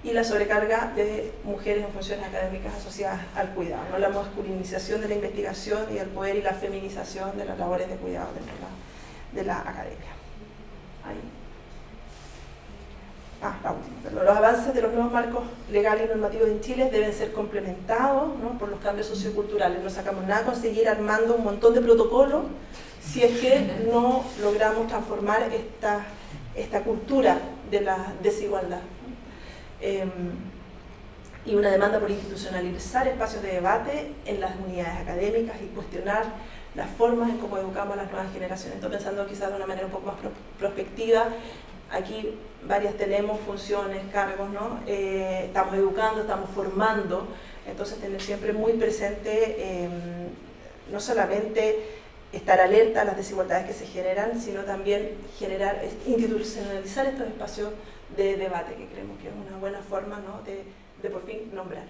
Y la sobrecarga de mujeres en funciones académicas asociadas al cuidado, ¿no?, la masculinización de la investigación y el poder, y la feminización de las labores de cuidado dentro de la academia. Ahí. Los avances de los nuevos marcos legales y normativos en Chile deben ser complementados, ¿no?, por los cambios socioculturales. No sacamos nada con seguir armando un montón de protocolos si es que no logramos transformar esta cultura de la desigualdad. Y una demanda por institucionalizar espacios de debate en las unidades académicas y cuestionar las formas en cómo educamos a las nuevas generaciones. Estoy pensando quizás de una manera un poco más prospectiva. Aquí varias tenemos funciones, cargos, ¿no? Estamos educando, estamos formando, entonces tener siempre muy presente no solamente estar alerta a las desigualdades que se generan, sino también institucionalizar estos espacios de debate, que creemos que es una buena forma, ¿no?, de por fin nombrar.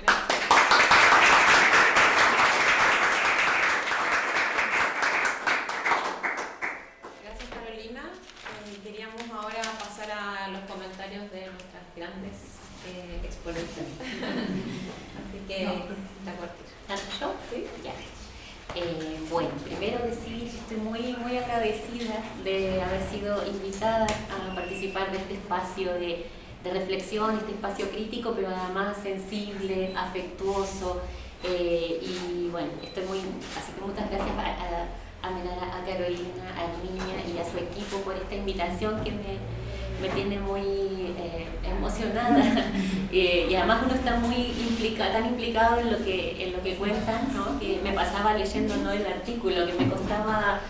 Gracias. Gracias, Carolina. Queríamos ahora pasar a los comentarios de nuestras grandes exponentes. Así que, de acuerdo. ¿Tanto yo? Sí. Ya. Bueno, primero decir que estoy muy agradecida de haber sido invitada a participar de este espacio de reflexión, este espacio crítico, pero además sensible, afectuoso, y bueno, así que muchas gracias a Carolina, a Niña y a su equipo por esta invitación que me tiene muy emocionada, y además uno está muy tan implicado en lo que cuentan, ¿no?, que me pasaba leyendo, ¿no?, el artículo, que me costaba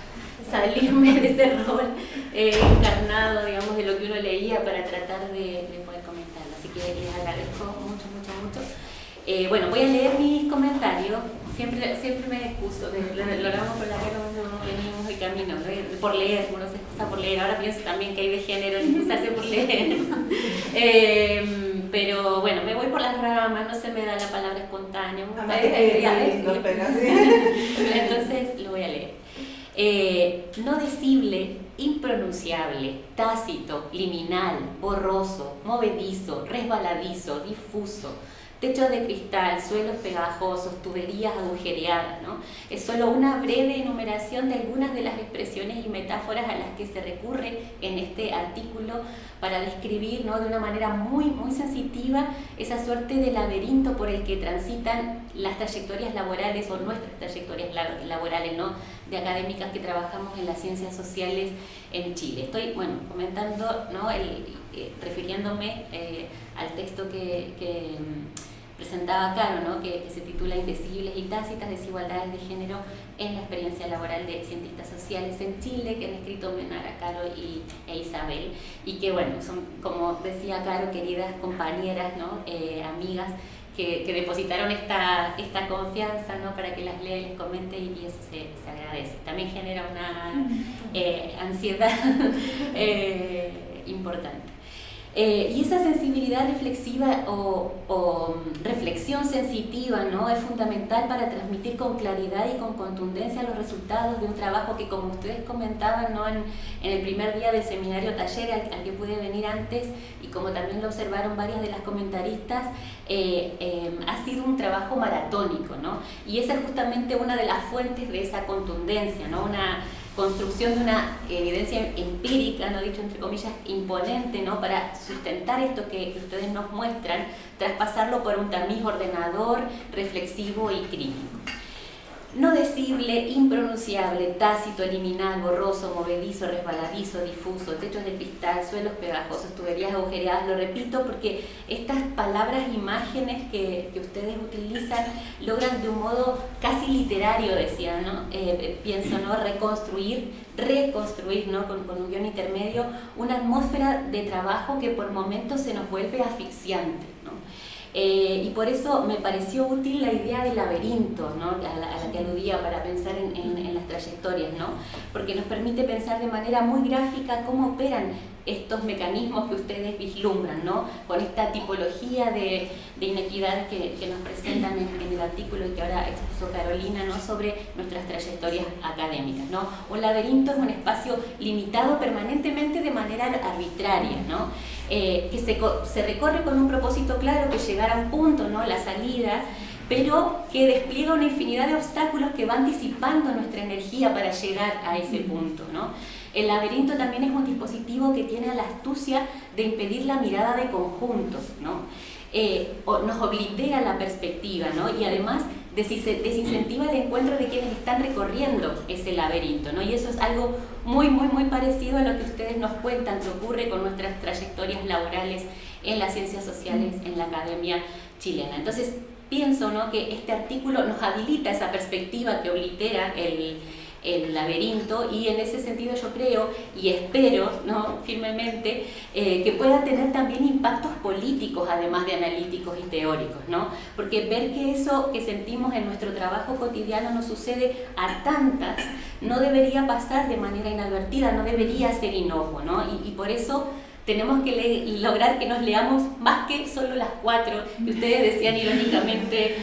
salirme de ese rol encarnado, digamos, de lo que uno leía para tratar de poder comentarlo. Así que les agradezco mucho. Bueno, voy a leer mis comentarios. Siempre me excuso, lo hablamos por la cara cuando venimos de camino, ¿no?, por leer, uno se excusa por leer. Ahora pienso también que hay de género en excusarse por leer. Pero bueno, me voy por las ramas, no se me da la palabra espontánea. Entonces lo voy a leer. No decible, impronunciable, tácito, liminal, borroso, movedizo, resbaladizo, difuso, techos de cristal, suelos pegajosos, tuberías agujereadas, ¿no? Es solo una breve enumeración de algunas de las expresiones y metáforas a las que se recurre en este artículo para describir, ¿no?, de una manera muy sensitiva esa suerte de laberinto por el que transitan las trayectorias laborales o nuestras trayectorias laborales, ¿no?, de académicas que trabajamos en las ciencias sociales en Chile. Estoy, comentando, ¿no?, refiriéndome al texto que presentaba Caro, ¿no?, que se titula Indecibles y tácitas desigualdades de género en la experiencia laboral de cientistas sociales en Chile, que han escrito Menara, Caro e Isabel, y que, son, como decía Caro, queridas compañeras, ¿no?, amigas, que depositaron esta confianza, ¿no?, para que las lea y les comente, y eso se agradece. También genera una ansiedad importante. Y esa sensibilidad reflexiva o reflexión sensitiva, ¿no?, es fundamental para transmitir con claridad y con contundencia los resultados de un trabajo que, como ustedes comentaban, ¿no?, en el primer día del seminario taller al que pude venir antes, y como también lo observaron varias de las comentaristas, ha sido un trabajo maratónico, ¿no? Y esa es justamente una de las fuentes de esa contundencia, ¿no?, una construcción de una evidencia empírica, no dicho entre comillas, imponente, ¿no?, para sustentar esto que ustedes nos muestran, traspasarlo por un tamiz ordenador, reflexivo y crítico. No decible, impronunciable, tácito, liminal, borroso, movedizo, resbaladizo, difuso, techos de cristal, suelos pegajosos, tuberías agujereadas. Lo repito porque estas palabras, imágenes que ustedes utilizan logran de un modo casi literario, decía, ¿no? Pienso, ¿no?, reconstruir, ¿no?, con un guión intermedio, una atmósfera de trabajo que por momentos se nos vuelve asfixiante, ¿no? Y por eso me pareció útil la idea del laberinto, ¿no?, a la que aludía, para pensar en las trayectorias, ¿no?, porque nos permite pensar de manera muy gráfica cómo operan estos mecanismos que ustedes vislumbran, ¿no?, con esta tipología de inequidades que nos presentan en el artículo y que ahora expuso Carolina, ¿no?, sobre nuestras trayectorias académicas, ¿no? Un laberinto es un espacio limitado permanentemente de manera arbitraria, ¿no?, que se recorre con un propósito claro, que llegar a un punto, ¿no?, la salida, pero que despliega una infinidad de obstáculos que van disipando nuestra energía para llegar a ese punto, ¿no? El laberinto también es un dispositivo que tiene la astucia de impedir la mirada de conjunto, ¿no? Nos oblitera la perspectiva, ¿no? Y además desincentiva el encuentro de quienes están recorriendo ese laberinto, ¿no? Y eso es algo muy parecido a lo que ustedes nos cuentan que ocurre con nuestras trayectorias laborales en las ciencias sociales, en la academia chilena. Entonces pienso, ¿no?, que este artículo nos habilita esa perspectiva que oblitera el laberinto, y en ese sentido yo creo y espero, ¿no?, firmemente que pueda tener también impactos políticos además de analíticos y teóricos, ¿no? Porque ver que eso que sentimos en nuestro trabajo cotidiano nos sucede a tantas no debería pasar de manera inadvertida, no debería ser inocuo, ¿no? Y por eso tenemos que lograr que nos leamos más que solo las 4 que ustedes decían irónicamente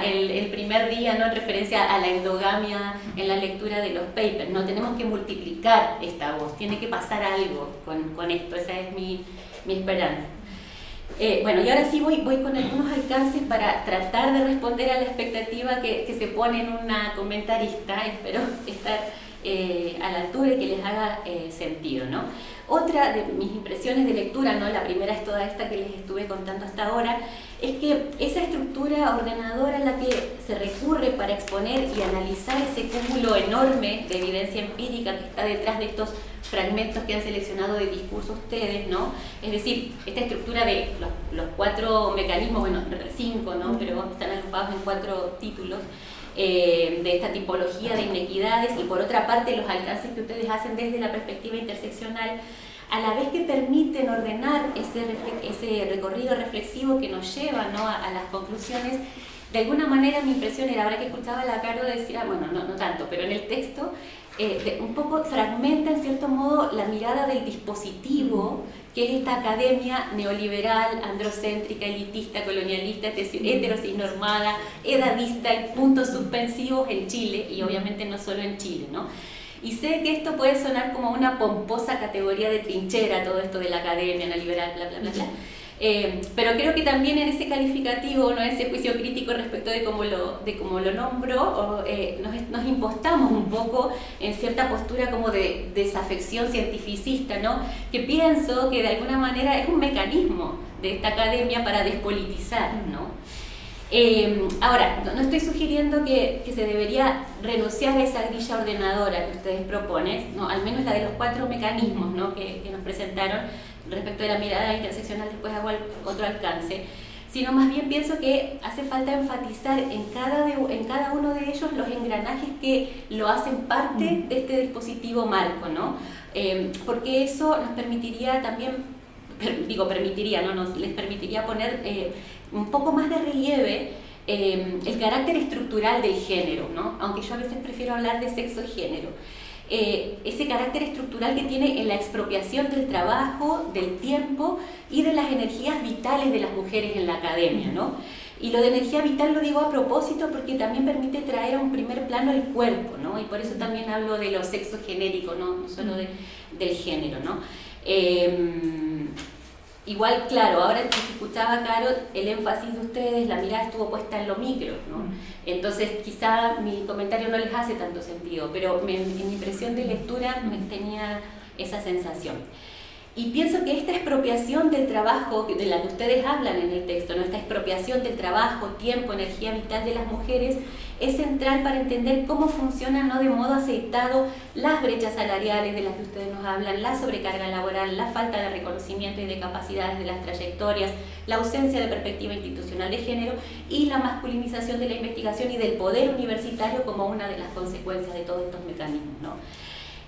el primer día, ¿no?, en referencia a la endogamia en la lectura de los papers, ¿no? Tenemos que multiplicar esta voz, tiene que pasar algo con esto, esa es mi esperanza. Bueno, y ahora sí voy con algunos alcances para tratar de responder a la expectativa que se pone en una comentarista. Espero estar a la altura y que les haga sentido, ¿no? Otra de mis impresiones de lectura, ¿no?, la primera es toda esta que les estuve contando hasta ahora, es que esa estructura ordenadora a la que se recurre para exponer y analizar ese cúmulo enorme de evidencia empírica que está detrás de estos fragmentos que han seleccionado de discurso ustedes, ¿no? Es decir, esta estructura de los 4 mecanismos, bueno, 5, ¿no?, pero están agrupados en 4 títulos, de esta tipología de inequidades, y por otra parte los alcances que ustedes hacen desde la perspectiva interseccional, a la vez que permiten ordenar ese recorrido reflexivo que nos lleva, ¿no?, a las conclusiones. De alguna manera mi impresión era, ahora que escuchaba a la Caro decir, bueno, no tanto, pero en el texto un poco fragmenta en cierto modo la mirada del dispositivo, que es esta academia neoliberal, androcéntrica, elitista, colonialista, heterocisnormada, edadista y puntos suspensivos en Chile, y obviamente no solo en Chile, ¿no? Y sé que esto puede sonar como una pomposa categoría de trinchera, todo esto de la academia neoliberal, bla, bla, bla, bla. Pero creo que también en ese calificativo, ¿no?, ese juicio crítico respecto de cómo lo nombro, nos impostamos un poco en cierta postura como de desafección cientificista, ¿no?, que pienso que de alguna manera es un mecanismo de esta academia para despolitizar, ¿no? Ahora, no estoy sugiriendo que se debería renunciar a esa grilla ordenadora que ustedes proponen, ¿no?, al menos la de los 4 mecanismos, ¿no?, que nos presentaron. Respecto de la mirada interseccional después hago otro alcance, sino más bien pienso que hace falta enfatizar en cada uno de ellos los engranajes que lo hacen parte de este dispositivo marco, ¿no? Porque eso nos permitiría también, les permitiría poner un poco más de relieve el carácter estructural del género, ¿no?, aunque yo a veces prefiero hablar de sexo y género. Ese carácter estructural que tiene en la expropiación del trabajo, del tiempo y de las energías vitales de las mujeres en la academia, ¿no? Y lo de energía vital lo digo a propósito porque también permite traer a un primer plano el cuerpo, ¿no? Y por eso también hablo de lo sexo-genérico, no solo del género, ¿no? Igual, claro, ahora que escuchaba, Caro, el énfasis de ustedes, la mirada estuvo puesta en lo micro, ¿no? Entonces quizá mi comentario no les hace tanto sentido, pero en mi impresión de lectura me tenía esa sensación. Y pienso que esta expropiación del trabajo, de la que ustedes hablan en el texto, ¿no?, esta expropiación del trabajo, tiempo, energía vital de las mujeres, es central para entender cómo funcionan, ¿no?, de modo aceitado las brechas salariales de las que ustedes nos hablan, la sobrecarga laboral, la falta de reconocimiento y de capacidades de las trayectorias, la ausencia de perspectiva institucional de género y la masculinización de la investigación y del poder universitario como una de las consecuencias de todos estos mecanismos, ¿no?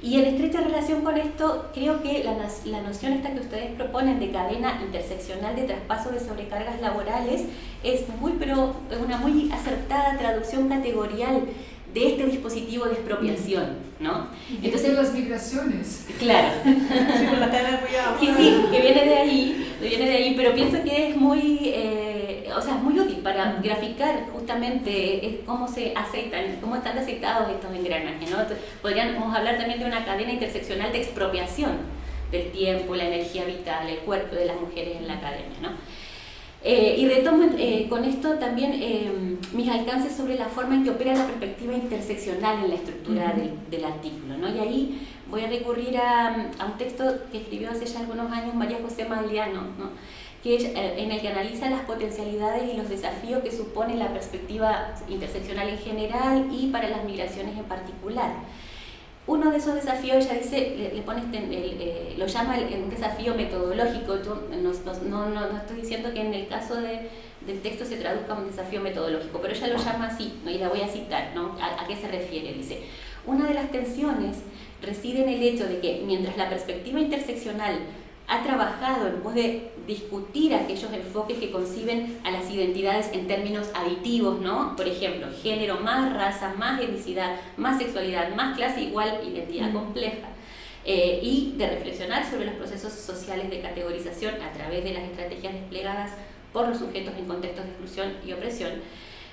Y en estrecha relación con esto, creo que la noción esta que ustedes proponen de cadena interseccional de traspaso de sobrecargas laborales es una muy acertada traducción categorial de este dispositivo de expropiación, ¿no? Entonces las migraciones. Claro. Sí, con la cadena de cuidado. Sí, que viene de ahí, pero pienso que es muy útil para graficar justamente cómo se aceitan, cómo están aceitados estos engranajes, ¿no? Podríamos hablar también de una cadena interseccional de expropiación del tiempo, la energía vital, el cuerpo de las mujeres en la academia, ¿no? Y retomo con esto también mis alcances sobre la forma en que opera la perspectiva interseccional en la estructura del artículo, ¿no? Y ahí voy a recurrir a un texto que escribió hace ya algunos años María José Magliano, ¿no? Que es, en el que analiza las potencialidades y los desafíos que supone la perspectiva interseccional en general y para las migraciones en particular. Uno de esos desafíos, ella dice, le pone lo llama un desafío metodológico. Yo no estoy diciendo que en el caso del texto se traduzca un desafío metodológico, pero ella lo llama así, ¿no? Y la voy a citar, ¿no? ¿A qué se refiere? Dice, una de las tensiones reside en el hecho de que mientras la perspectiva interseccional ha trabajado en pos de discutir aquellos enfoques que conciben a las identidades en términos aditivos, ¿no? Por ejemplo, género más raza, más etnicidad, más sexualidad, más clase igual, identidad compleja, y de reflexionar sobre los procesos sociales de categorización a través de las estrategias desplegadas por los sujetos en contextos de exclusión y opresión.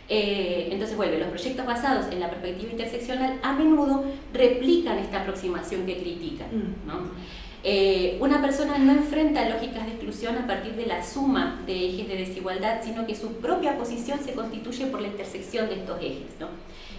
Entonces los proyectos basados en la perspectiva interseccional a menudo replican esta aproximación que critican, ¿no? Una persona no enfrenta lógicas de exclusión a partir de la suma de ejes de desigualdad, sino que su propia posición se constituye por la intersección de estos ejes, ¿no?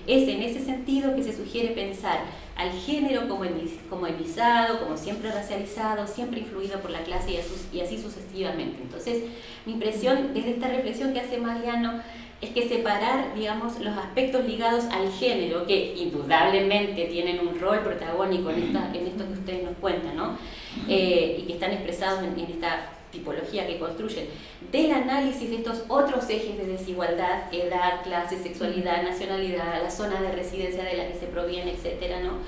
Es en ese sentido que se sugiere pensar al género como envisado, como siempre racializado, siempre influido por la clase y así sucesivamente. Entonces, mi impresión desde esta reflexión que hace Magliano es que separar, digamos, los aspectos ligados al género, que indudablemente tienen un rol protagónico en esto que ustedes nos cuentan, ¿no? Y que están expresados en esta tipología que construyen, del análisis de estos otros ejes de desigualdad, edad, clase, sexualidad, nacionalidad, la zona de residencia de la que se proviene, etcétera, ¿no?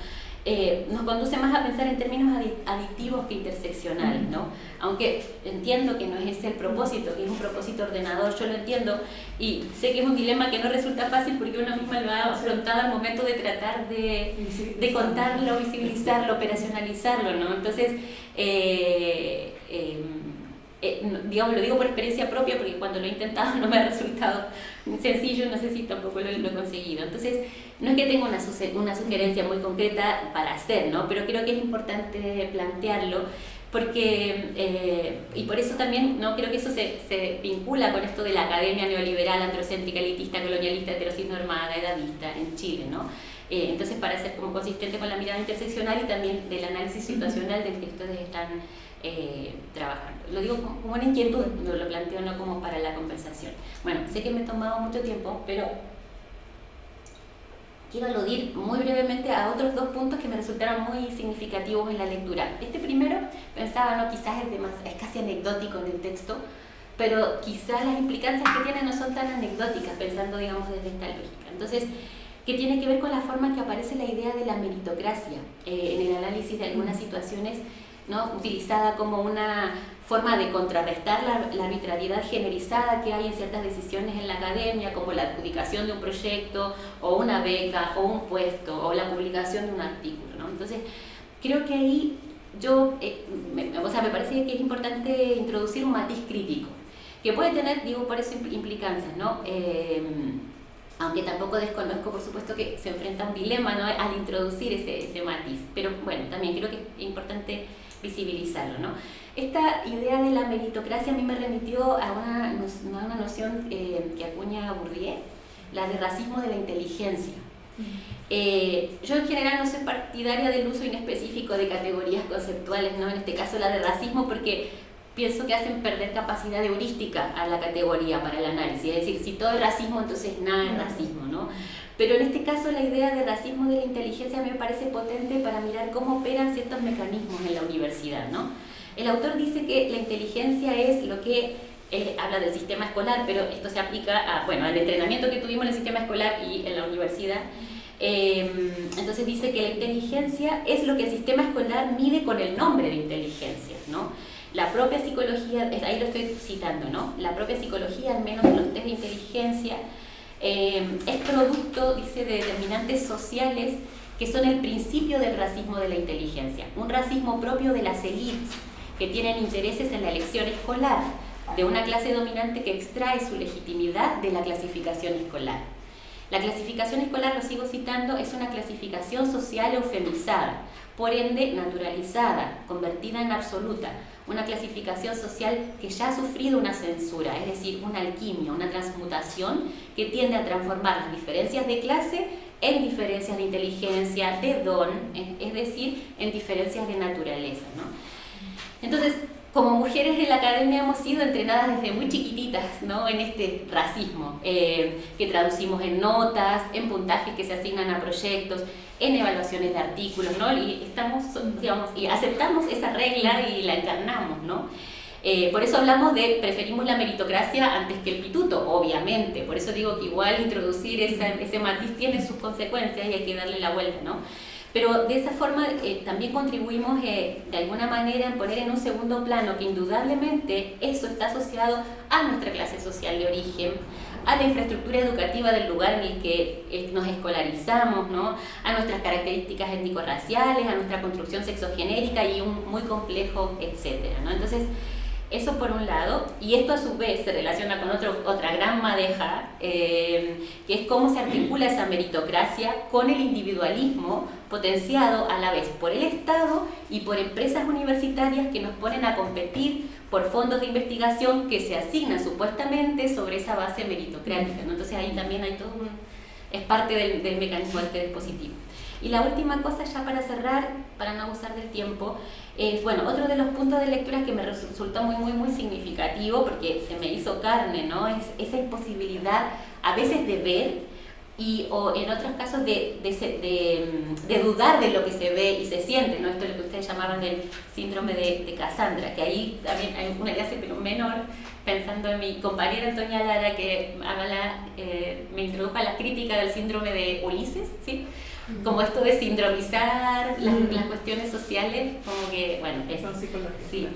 Nos conduce más a pensar en términos aditivos que interseccionales, ¿no? Aunque entiendo que no es ese el propósito, que es un propósito ordenador, yo lo entiendo y sé que es un dilema que no resulta fácil porque uno misma lo ha afrontado al momento de tratar de contarlo, visibilizarlo, operacionalizarlo, ¿no? Entonces, digamos, lo digo por experiencia propia porque cuando lo he intentado no me ha resultado sencillo, no sé si tampoco lo he conseguido. Entonces, no es que tenga una sugerencia muy concreta para hacer, ¿no? Pero creo que es importante plantearlo porque, y por eso también, ¿no? Creo que eso se vincula con esto de la academia neoliberal, androcéntrica, elitista, colonialista, heterocisnormada, edadista en Chile, ¿no? Entonces, para ser como consistente con la mirada interseccional y también del análisis situacional del que ustedes están trabajando. Lo digo como una inquietud, lo planteo no como para la conversación. Bueno, sé que me he tomado mucho tiempo, pero quiero aludir muy brevemente a otros dos puntos que me resultaron muy significativos en la lectura. Este primero, pensaba, no, quizás es casi anecdótico en el texto, pero quizás las implicancias que tiene no son tan anecdóticas, pensando, digamos, desde esta lógica. Entonces, que tiene que ver con la forma en que aparece la idea de la meritocracia en el análisis de algunas situaciones, ¿no? Utilizada como una forma de contrarrestar la arbitrariedad generalizada que hay en ciertas decisiones en la academia, como la adjudicación de un proyecto, o una beca, o un puesto, o la publicación de un artículo, ¿no? Entonces, creo que ahí me parece que es importante introducir un matiz crítico, que puede tener, digo, por eso implicancias, ¿no? Aunque tampoco desconozco, por supuesto, que se enfrenta a un dilema, ¿no? Al introducir ese matiz, pero bueno, también creo que es importante visibilizarlo, ¿no? Esta idea de la meritocracia a mí me remitió a una noción que acuña Bourdieu, la de racismo de la inteligencia. Yo en general no soy partidaria del uso inespecífico de categorías conceptuales, ¿no? En este caso la de racismo, porque pienso que hacen perder capacidad de heurística a la categoría para el análisis, es decir, si todo es racismo, entonces nada es racismo, ¿no? Pero en este caso la idea de racismo de la inteligencia me parece potente para mirar cómo operan ciertos mecanismos en la universidad, ¿no? El autor dice que la inteligencia es lo que, habla del sistema escolar, pero esto se aplica al entrenamiento que tuvimos en el sistema escolar y en la universidad. Entonces dice que la inteligencia es lo que el sistema escolar mide con el nombre de inteligencia, ¿no? La propia psicología, ahí lo estoy citando, ¿no? La propia psicología, al menos en los test de inteligencia, es producto, dice, de determinantes sociales que son el principio del racismo de la inteligencia. Un racismo propio de las élites que tienen intereses en la elección escolar, de una clase dominante que extrae su legitimidad de la clasificación escolar. La clasificación escolar, lo sigo citando, es una clasificación social eufemizada, por ende naturalizada, convertida en absoluta, una clasificación social que ya ha sufrido una censura, es decir, una alquimia, una transmutación que tiende a transformar las diferencias de clase en diferencias de inteligencia, de don, es decir, en diferencias de naturaleza, ¿no? Entonces, como mujeres en la academia hemos sido entrenadas desde muy chiquititas, ¿no? En este racismo, que traducimos en notas, en puntajes que se asignan a proyectos, en evaluaciones de artículos, ¿no? Y y aceptamos esa regla y la encarnamos, ¿no? Por eso hablamos de preferimos la meritocracia antes que el pituto, obviamente. Por eso digo que igual introducir ese matiz tiene sus consecuencias y hay que darle la vuelta, ¿no? Pero de esa forma también contribuimos de alguna manera en poner en un segundo plano que indudablemente eso está asociado a nuestra clase social de origen, a la infraestructura educativa del lugar en el que nos escolarizamos, ¿no? A nuestras características étnico-raciales, a nuestra construcción sexogenérica y un muy complejo etcétera, ¿no? Entonces, eso por un lado, y esto a su vez se relaciona con otra gran madeja, que es cómo se articula esa meritocracia con el individualismo potenciado a la vez por el Estado y por empresas universitarias que nos ponen a competir por fondos de investigación que se asignan supuestamente sobre esa base meritocrática, ¿no? Entonces ahí también hay todo es parte del mecanismo de este dispositivo. Y la última cosa, ya para cerrar, para no abusar del tiempo, es, bueno, otro de los puntos de lectura que me resultó muy significativo, porque se me hizo carne, ¿no? Es esa imposibilidad a veces de ver o en otros casos de dudar de lo que se ve y se siente, ¿no? Esto es lo que ustedes llamaban el síndrome de Cassandra, que ahí también hay una clase pero menor, pensando en mi compañera Antonia Lara, que me introdujo a la crítica del síndrome de Ulises, ¿sí? Como esto de sindromizar las cuestiones sociales, como que, bueno, eso. Son psicológicas. Sí.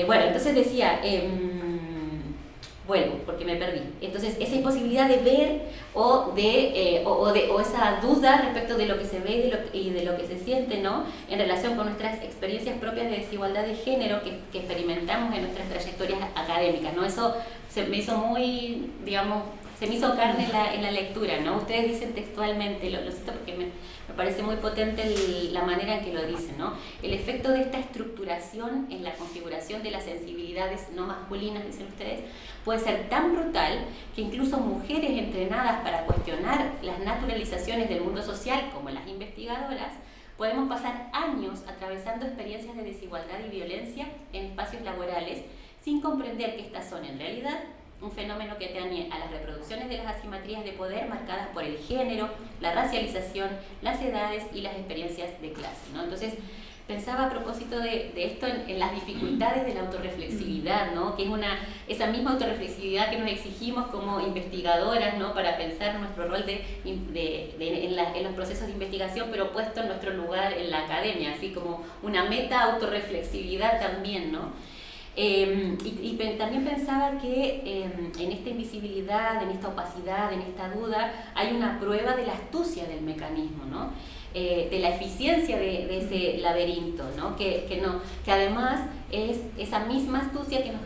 Bueno, entonces decía, vuelvo, porque me perdí. Entonces, esa imposibilidad de ver o esa duda respecto de lo que se ve y de lo que se siente, ¿no? En relación con nuestras experiencias propias de desigualdad de género que experimentamos en nuestras trayectorias académicas, ¿no? Eso se me hizo muy, digamos, se me hizo carne en la lectura, ¿no? Ustedes dicen textualmente, lo cito porque me parece muy potente la manera en que lo dicen, ¿no? El efecto de esta estructuración en la configuración de las sensibilidades no masculinas, dicen ustedes, puede ser tan brutal que incluso mujeres entrenadas para cuestionar las naturalizaciones del mundo social, como las investigadoras, podemos pasar años atravesando experiencias de desigualdad y violencia en espacios laborales sin comprender que estas son en realidad un fenómeno que atañe a las reproducciones de las asimetrías de poder marcadas por el género, la racialización, las edades y las experiencias de clase, ¿no? Entonces, pensaba a propósito de esto en las dificultades de la autorreflexividad, ¿no? Que es esa misma autorreflexividad que nos exigimos como investigadoras, ¿no? Para pensar nuestro rol en los procesos de investigación, pero puesto en nuestro lugar en la academia, así como una meta autorreflexividad también, ¿no? Y también pensaba que en esta invisibilidad, en esta opacidad, en esta duda, hay una prueba de la astucia del mecanismo, ¿no? De la eficiencia de ese laberinto, ¿no? Que además es esa misma astucia que nos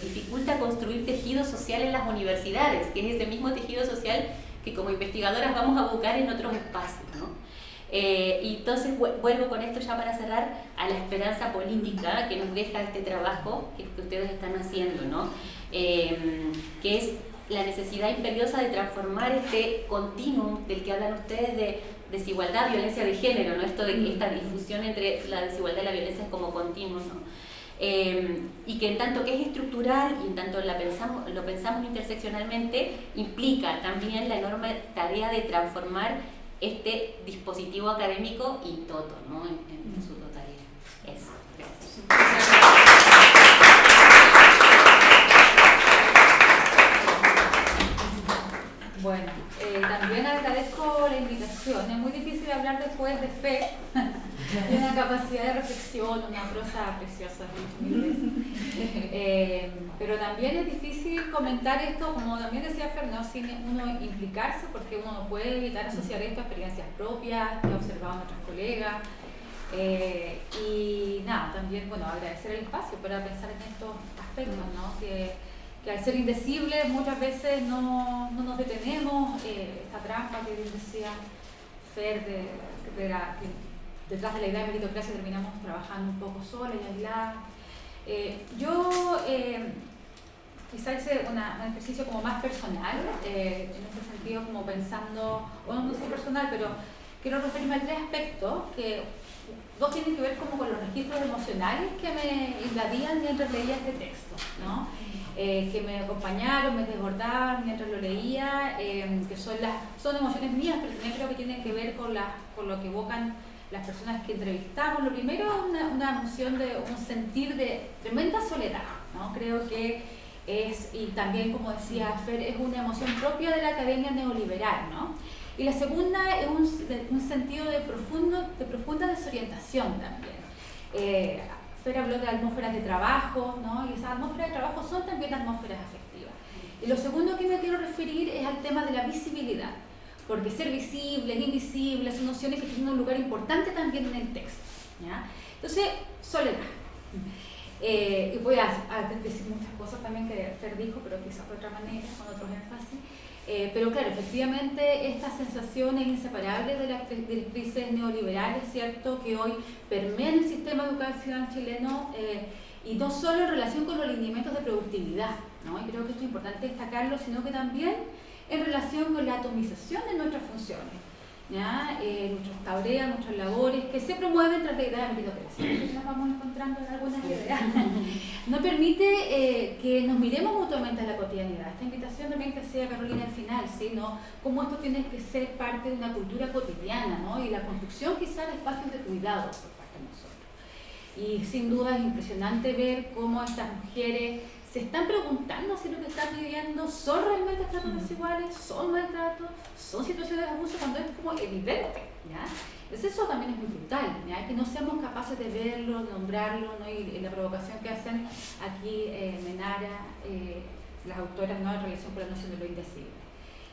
dificulta construir tejido social en las universidades, que es ese mismo tejido social que como investigadoras vamos a buscar en otros espacios, ¿no? Y entonces vuelvo con esto ya para cerrar a la esperanza política que nos deja este trabajo que ustedes están haciendo, ¿no? Que es la necesidad imperiosa de transformar este continuum del que hablan ustedes de desigualdad, violencia de género, ¿no? Esto de que esta difusión entre la desigualdad y la violencia es como continuo, ¿no? Y que en tanto que es estructural y en tanto lo pensamos interseccionalmente, implica también la enorme tarea de transformar este dispositivo académico y todo, ¿no? En su totalidad. Eso, gracias. Bueno, también agradezco la invitación. Es muy difícil hablar después de fe, de una capacidad de reflexión, una prosa preciosa, pero también es difícil comentar esto, como también decía Fernando, sin uno implicarse, porque uno no puede evitar asociar esto a experiencias propias que ha observado nuestros colegas. Y nada, también, bueno, agradecer el espacio para pensar en estos aspectos, ¿no? Que al ser indecibles muchas veces no nos detenemos, esta trampa que decía Fer, que detrás de la idea de meritocracia terminamos trabajando un poco sola y aislada. Yo quizá hice un ejercicio como más personal, en ese sentido como pensando, bueno, no sé personal, pero quiero referirme a 3 aspectos, que 2 tienen que ver como con los registros emocionales que me invadían mientras leía este texto, ¿no? Que me acompañaron, me desbordaban mientras lo leía, que son emociones mías, pero también creo que tienen que ver con lo que evocan las personas que entrevistamos. Lo primero es una emoción de un sentir de tremenda soledad, ¿no? Creo que y también, como decía Fer, es una emoción propia de la academia neoliberal, ¿no? Y la segunda es un sentido de profunda desorientación también. Fer habló de atmósferas de trabajo, ¿no? Y esas atmósferas de trabajo son también atmósferas afectivas. Y lo segundo que me quiero referir es al tema de la visibilidad, porque ser visible, invisible, son nociones que tienen un lugar importante también en el texto, ¿ya? Entonces, soledad. Y voy a decir muchas cosas también que Fer dijo, pero quizás de otra manera, con otros énfasis. Pero claro, efectivamente esta sensación es inseparable de las directrices neoliberales, ¿cierto?, que hoy permean el sistema educacional chileno, y no solo en relación con los lineamientos de productividad, ¿no? Y creo que esto es importante destacarlo, sino que también en relación con la atomización de nuestras funciones, ¿ya? Nuestras tareas, nuestras labores, que se promueven tras la idea de meritocracia, que nos vamos encontrando en algunas ideas, no permite que nos miremos mutuamente a la cotidianidad. Esta invitación también que hacía Carolina al final, ¿sí?, ¿no? Cómo esto tiene que ser parte de una cultura cotidiana, ¿no? Y la construcción quizá de espacios de cuidado por parte de nosotros. Y sin duda es impresionante ver cómo estas mujeres se están preguntando si lo que están viviendo son realmente tratos desiguales, son maltratos, son situaciones de abuso, cuando es como evidente, ¿ya? Entonces eso también es muy brutal, ¿ya? Que no seamos capaces de verlo, de nombrarlo, ¿no? Y la provocación que hacen aquí Menara, las autoras, ¿no?, en relación con la noción de lo indecible.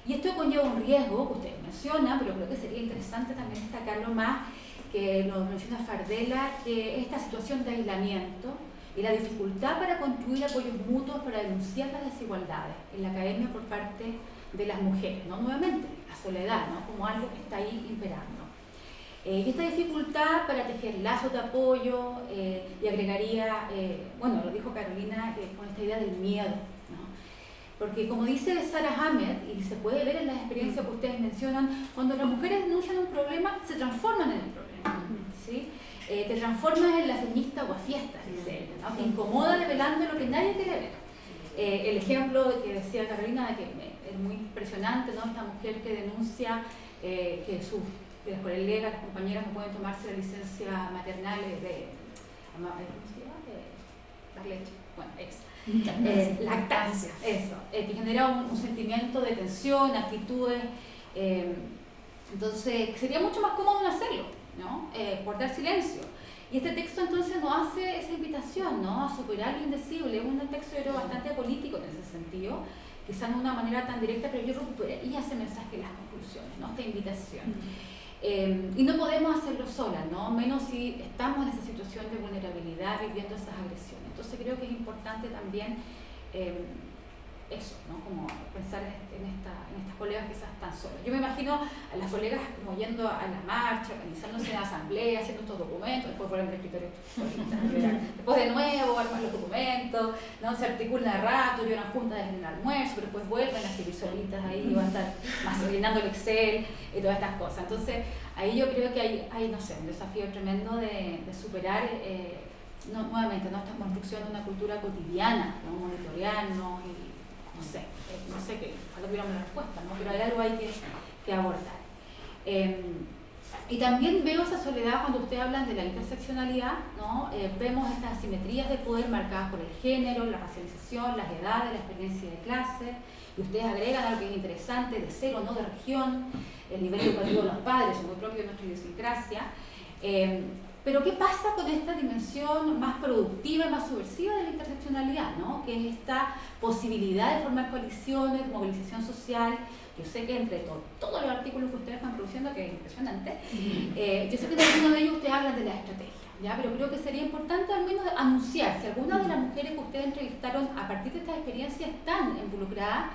Y esto conlleva un riesgo que ustedes mencionan, pero creo que sería interesante también destacarlo más, que lo menciona Fardela, que esta situación de aislamiento y la dificultad para construir apoyos mutuos para denunciar las desigualdades en la academia por parte de las mujeres, ¿no? Nuevamente, la soledad, ¿no?, como algo que está ahí imperando. Y esta dificultad para tejer lazos de apoyo, y agregaría, bueno, lo dijo Carolina, con esta idea del miedo, ¿no? Porque como dice Sarah Ahmed, y se puede ver en las experiencias que ustedes mencionan, cuando las mujeres denuncian un problema, se transforman en el problema, ¿sí? Te transformas en la feminista o a fiestas, dice ella, ¿no? Te incomoda revelando lo que nadie quiere ver. El ejemplo que decía Carolina, de que es muy impresionante, ¿no? Esta mujer que denuncia que las colegas, las compañeras no pueden tomarse la licencia maternal de dar leche, bueno, lactancia, eso, que genera un sentimiento de tensión, actitudes, entonces sería mucho más cómodo no hacerlo, ¿no? Guardar silencio. Y este texto entonces nos hace esa invitación, ¿no?, a superar lo indecible. Es un texto, yo creo, bastante político en ese sentido, quizá no de una manera tan directa, pero yo recuperaría ese mensaje en las conclusiones, ¿no?, esta invitación. Y no podemos hacerlo solas, ¿no?, menos si estamos en esa situación de vulnerabilidad, viviendo esas agresiones. Entonces creo que es importante también eso, ¿no?, como pensar en estas colegas quizás tan solas. Yo me imagino a las colegas como yendo a la marcha, organizándose en asamblea, haciendo estos documentos, después vuelven al escritorio, después de nuevo arman los documentos, ¿no?, se articulan a rato, lloran juntas en el almuerzo, pero después vuelven a escribir solitas ahí, y van a estar más llenando el Excel y todas estas cosas. Entonces ahí yo creo que hay no sé, un desafío tremendo de superar nuevamente, ¿no?, esta construcción de una cultura cotidiana, ¿no?, monitorearnos y no sé que ojalá tuviéramos la respuesta, ¿no?, pero hay algo ahí que abordar. Y también veo esa soledad cuando ustedes hablan de la interseccionalidad, ¿no? Vemos estas asimetrías de poder marcadas por el género, la racialización, las edades, la experiencia de clase, y ustedes agregan algo que es interesante, de ser o no de región, el nivel educativo de los padres, es muy propio de nuestra idiosincrasia. Pero ¿qué pasa con esta dimensión más productiva y más subversiva de la interseccionalidad, ¿no?, que es esta posibilidad de formar coaliciones, movilización social? Yo sé que entre todos los artículos que ustedes están produciendo, que es impresionante, yo sé que en alguno de ellos ustedes hablan de la estrategia, ¿ya? Pero creo que sería importante al menos anunciar si algunas de las mujeres que ustedes entrevistaron a partir de estas experiencias están involucradas.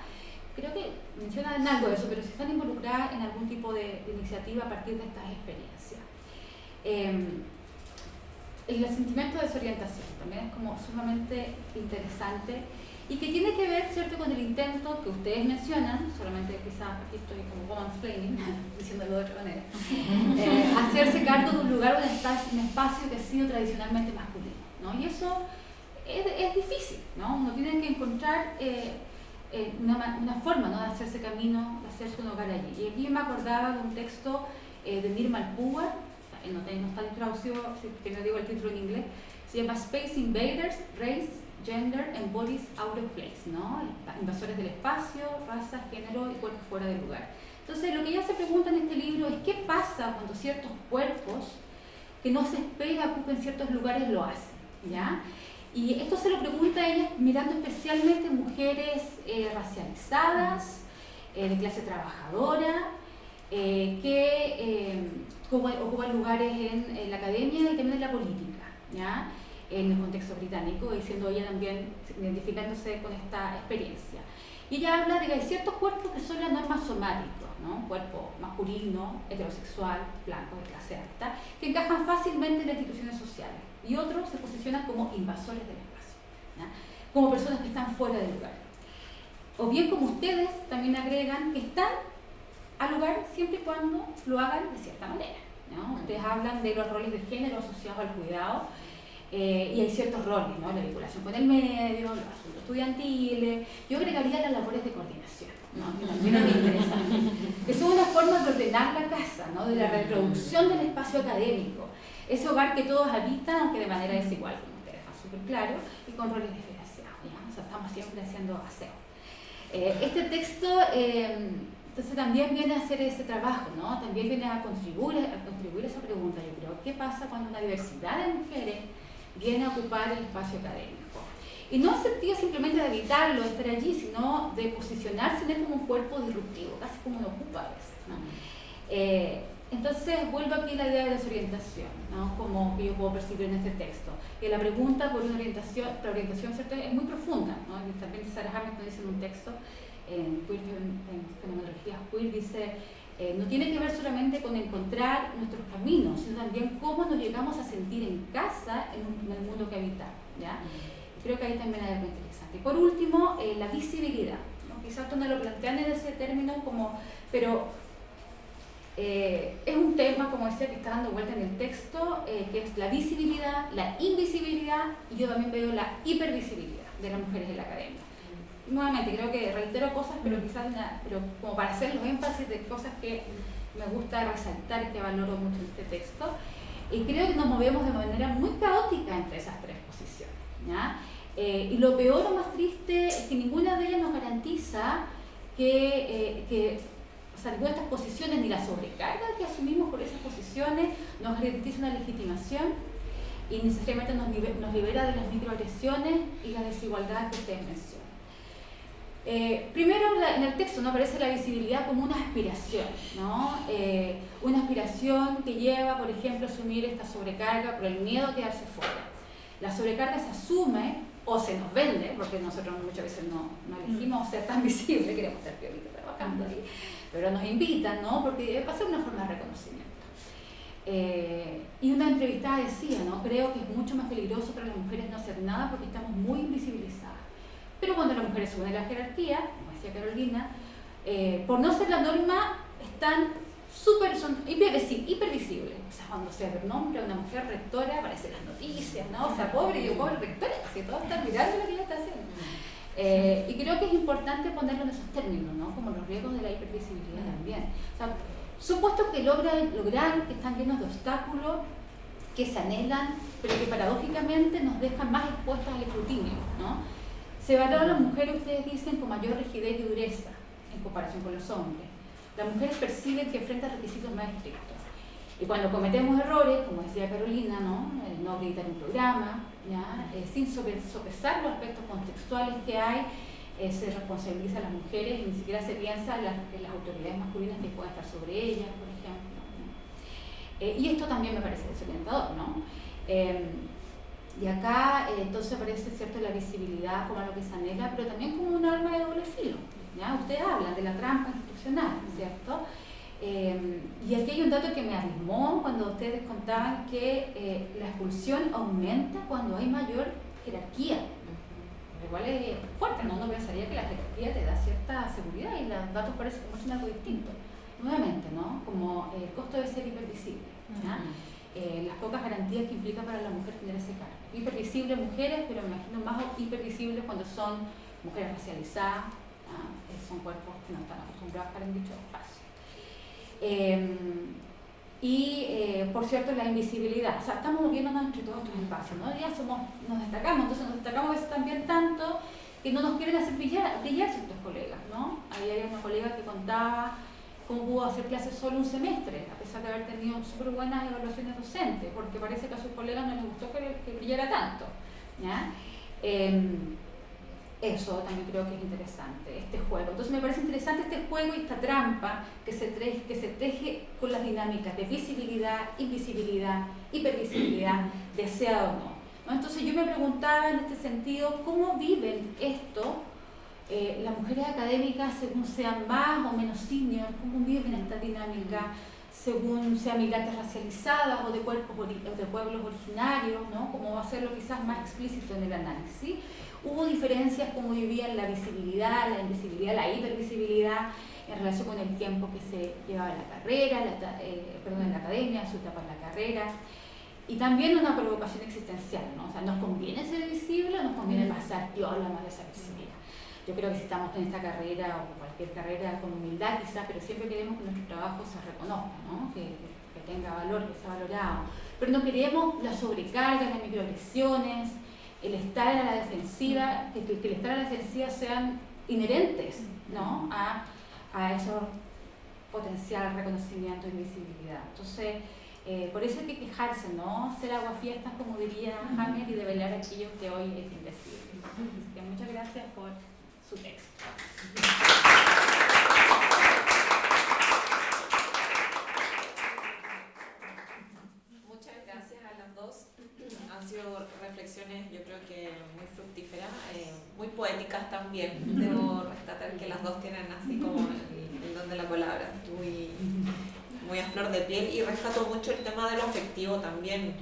Creo que mencionan algo de eso, pero si están involucradas en algún tipo de iniciativa a partir de estas experiencias. El sentimiento de desorientación también es como sumamente interesante, y que tiene que ver, ¿cierto?, con el intento que ustedes mencionan, solamente quizás aquí estoy como womansplaining, diciéndolo de otra manera, hacerse cargo de un lugar, un espacio que ha sido tradicionalmente masculino, ¿no? Y eso es difícil, ¿no? Uno tiene que encontrar una forma, ¿no?, de hacerse camino, de hacerse un hogar allí. Y aquí me acordaba de un texto de Nirmal Púa, no está traducido, que no digo el título en inglés, se llama Space Invaders, Race, Gender and Bodies Out of Place, ¿no? Invasores del espacio, raza, género y cuerpos fuera del lugar. Entonces, lo que ella se pregunta en este libro es qué pasa cuando ciertos cuerpos que no se espera ocupen ciertos lugares lo hacen, ¿ya? Y esto se lo pregunta a ella mirando especialmente mujeres racializadas, de clase trabajadora, que ocupan lugares en la academia y también en la política, ¿ya?, en el contexto británico, y siendo ella también identificándose con esta experiencia. Y ella habla de que hay ciertos cuerpos que son la norma somáticos, ¿no? Cuerpo masculino, heterosexual, blanco, de clase alta, que encajan fácilmente en las instituciones sociales, y otros se posicionan como invasores del espacio, ¿ya?, como personas que están fuera del lugar. O bien, como ustedes también agregan, que están al lugar siempre y cuando lo hagan de cierta manera, ¿no? Ustedes hablan de los roles de género asociados al cuidado, y hay ciertos roles, ¿no?, la vinculación con el medio, los asuntos estudiantiles. Yo agregaría las labores de coordinación, ¿no?, que también me interesa, que son una forma de ordenar la casa, ¿no?, de la reproducción del espacio académico, ese hogar que todos habitan, aunque de manera desigual, como ustedes dejan súper claro, y con roles diferenciados, ¿ya? O sea, estamos siempre haciendo aseo. Este texto entonces también viene a hacer ese trabajo, ¿no? También viene a contribuir a esa pregunta, yo creo. ¿Qué pasa cuando una diversidad de mujeres viene a ocupar el espacio académico? Y no en sentido simplemente de evitarlo, de estar allí, sino de posicionarse en él como un cuerpo disruptivo, casi como lo ocupa a veces, ¿no? Entonces vuelvo aquí a la idea de desorientación, ¿no?, como que yo puedo percibir en este texto. Que la pregunta por una orientación, ¿cierto?, es muy profunda, ¿no? Y también Sarah Hamilton dice en un texto, en Fenomenología Queer, dice, no tiene que ver solamente con encontrar nuestros caminos, sino también cómo nos llegamos a sentir en casa en el mundo que habitamos, ¿ya? Creo que ahí también hay algo interesante. Y por último, la visibilidad, ¿no? Quizás tú no lo plantean en ese término, pero es un tema, como decía, que está dando vuelta en el texto, que es la visibilidad, la invisibilidad, y yo también veo la hipervisibilidad de las mujeres en la academia. Nuevamente, creo que reitero cosas, pero quizás pero como para hacer los énfasis de cosas que me gusta resaltar y que valoro mucho en este texto. Y creo que nos movemos de manera muy caótica entre esas tres posiciones, ¿ya? Y lo peor o más triste es que ninguna de ellas nos garantiza que o sea, ninguna de estas posiciones, ni la sobrecarga que asumimos por esas posiciones, nos garantiza una legitimación y necesariamente nos libera de las microagresiones y la desigualdad que ustedes mencionan. Primero, en el texto no aparece la visibilidad como una aspiración, ¿no? Una aspiración que lleva, por ejemplo, a asumir esta sobrecarga por el miedo a quedarse fuera. La sobrecarga se asume o se nos vende, porque nosotros muchas veces no elegimos ser tan visibles, queremos ser piolitos trabajando ahí, pero nos invitan, ¿no? Porque va a ser una forma de reconocimiento. Y una entrevistada decía, ¿no?, creo que es mucho más peligroso para las mujeres no hacer nada porque estamos muy invisibilizadas. Pero cuando las mujeres suben a la jerarquía, como decía Carolina, por no ser la norma, son hipervisibles. O sea, cuando se nombra a una mujer rectora, aparecen las noticias, ¿no? O sea, pobre rectora, que todos están mirando lo que ella está haciendo. Y creo que es importante ponerlo en esos términos, ¿no?, como los riesgos de la hipervisibilidad también. O sea, son puestos que logran, que están llenos de obstáculos, que se anhelan, pero que paradójicamente nos dejan más expuestas al escrutinio, ¿no? Se valora a las mujeres, ustedes dicen, con mayor rigidez y dureza en comparación con los hombres. Las mujeres perciben que enfrentan requisitos más estrictos. Y cuando cometemos errores, como decía Carolina, no acreditar un programa, ¿ya? Sin sopesar los aspectos contextuales que hay, se responsabiliza a las mujeres y ni siquiera se piensa en las autoridades masculinas que puedan estar sobre ellas, por ejemplo, ¿no? Y esto también me parece desorientador, ¿no? Y acá entonces aparece, ¿cierto?, la visibilidad como algo que se anhela, pero también como un arma de doble filo, ¿ya? Ustedes hablan de la trampa institucional, ¿cierto? Y aquí hay un dato que me abismó cuando ustedes contaban que la expulsión aumenta cuando hay mayor jerarquía, igual es fuerte, ¿no? Uno pensaría que la jerarquía te da cierta seguridad y los datos parecen como es algo distinto. Nuevamente, ¿no? Como el costo de ser hipervisible, ¿ya? Las pocas garantías que implica para la mujer tener ese cargo. Hipervisibles mujeres, pero me imagino más hipervisibles cuando son mujeres racializadas, son cuerpos que no están acostumbrados a estar en dicho espacio. Por cierto, la invisibilidad, o sea, estamos moviéndonos entre todos estos espacios, ¿no? Ya nos destacamos, entonces nos destacamos a veces también tanto que no nos quieren hacer brillar ciertos colegas, ¿no? Ahí hay una colega que contaba cómo pudo hacer clases solo un semestre, a pesar de haber tenido súper buenas evaluaciones docentes, porque parece que a sus colegas no les gustó que brillara tanto, ¿ya? Eso también creo que es interesante, este juego. Entonces me parece interesante este juego y esta trampa que se teje con las dinámicas de visibilidad, invisibilidad, hipervisibilidad, deseado o no. Entonces yo me preguntaba en este sentido, ¿cómo viven esto las mujeres académicas según sean más o menos senior? ¿Cómo viven esta dinámica según sean migrantes racializadas o de pueblos originarios, ¿no? Como hacerlo quizás más explícito en el análisis. Hubo diferencias como vivían la visibilidad, la invisibilidad, la hipervisibilidad en relación con el tiempo que se llevaba en la carrera, en la academia, su etapa en la carrera. Y también una provocación existencial, ¿no? O sea, ¿nos conviene ser visible o nos conviene pasar piola más desapercibida? Yo creo que si estamos en esta carrera o cualquier carrera con humildad quizás, pero siempre queremos que nuestro trabajo se reconozca, ¿no? Que tenga valor, que sea valorado. Pero no queremos la sobrecarga, las microagresiones, el estar a la defensiva, que el estar a la defensiva sean inherentes, ¿no? a ese potencial reconocimiento y visibilidad. Entonces, por eso hay que quejarse, ¿no? Ser aguafiestas, como diría Hammer, y develar aquello que hoy es indecible. Así que muchas gracias por su texto. Muchas gracias a las dos. Han sido reflexiones, yo creo que muy fructíferas, muy poéticas también. Debo rescatar que las dos tienen así como el don de la palabra, muy a flor de piel, y rescato mucho el tema de lo afectivo también.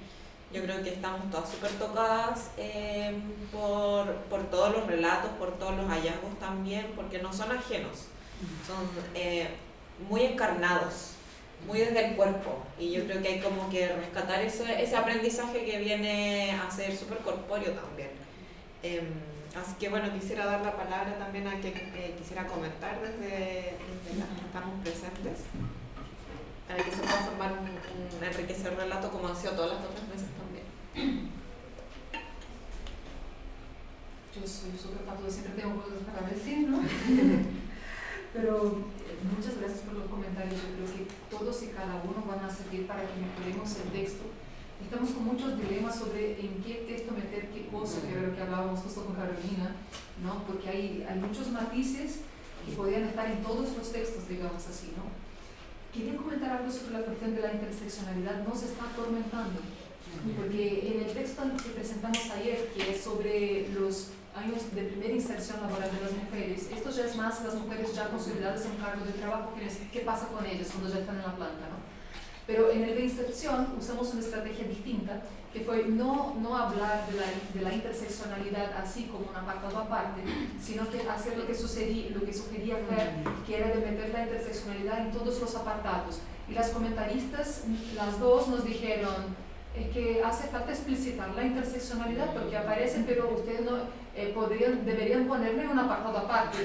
Yo creo que estamos todas súper tocadas por todos los relatos, por todos los hallazgos también, porque no son ajenos, son muy encarnados, muy desde el cuerpo, y yo creo que hay como que rescatar ese aprendizaje que viene a ser súper corpóreo también. Así que bueno, quisiera dar la palabra también a quien quisiera comentar desde las que estamos presentes, para que se pueda formar un enriquecedor relato como han sido todas las otras veces también. Yo soy súper pato, siempre tengo cosas para decir, ¿no? Pero muchas gracias por los comentarios. Yo creo que todos y cada uno van a servir para que mejoremos el texto. Estamos con muchos dilemas sobre en qué texto meter qué cosa, que era lo que hablábamos justo con Carolina, ¿no? Porque hay muchos matices que podrían estar en todos los textos, digamos así, ¿no? Quería comentar algo sobre la cuestión de la interseccionalidad. Nos está atormentando, porque en el texto que presentamos ayer, que es sobre los años de primera inserción laboral de las mujeres, esto ya es más las mujeres ya consolidadas en un cargo de trabajo, qué pasa con ellas cuando ya están en la planta, ¿no? Pero en el de inserción usamos una estrategia distinta, que fue no hablar de la interseccionalidad así como un apartado aparte, sino que hacer lo que sugería Fer, que era de meter la interseccionalidad en todos los apartados. Y las comentaristas, las dos, nos dijeron que hace falta explicitar la interseccionalidad porque aparece, pero ustedes no deberían ponerle un apartado aparte.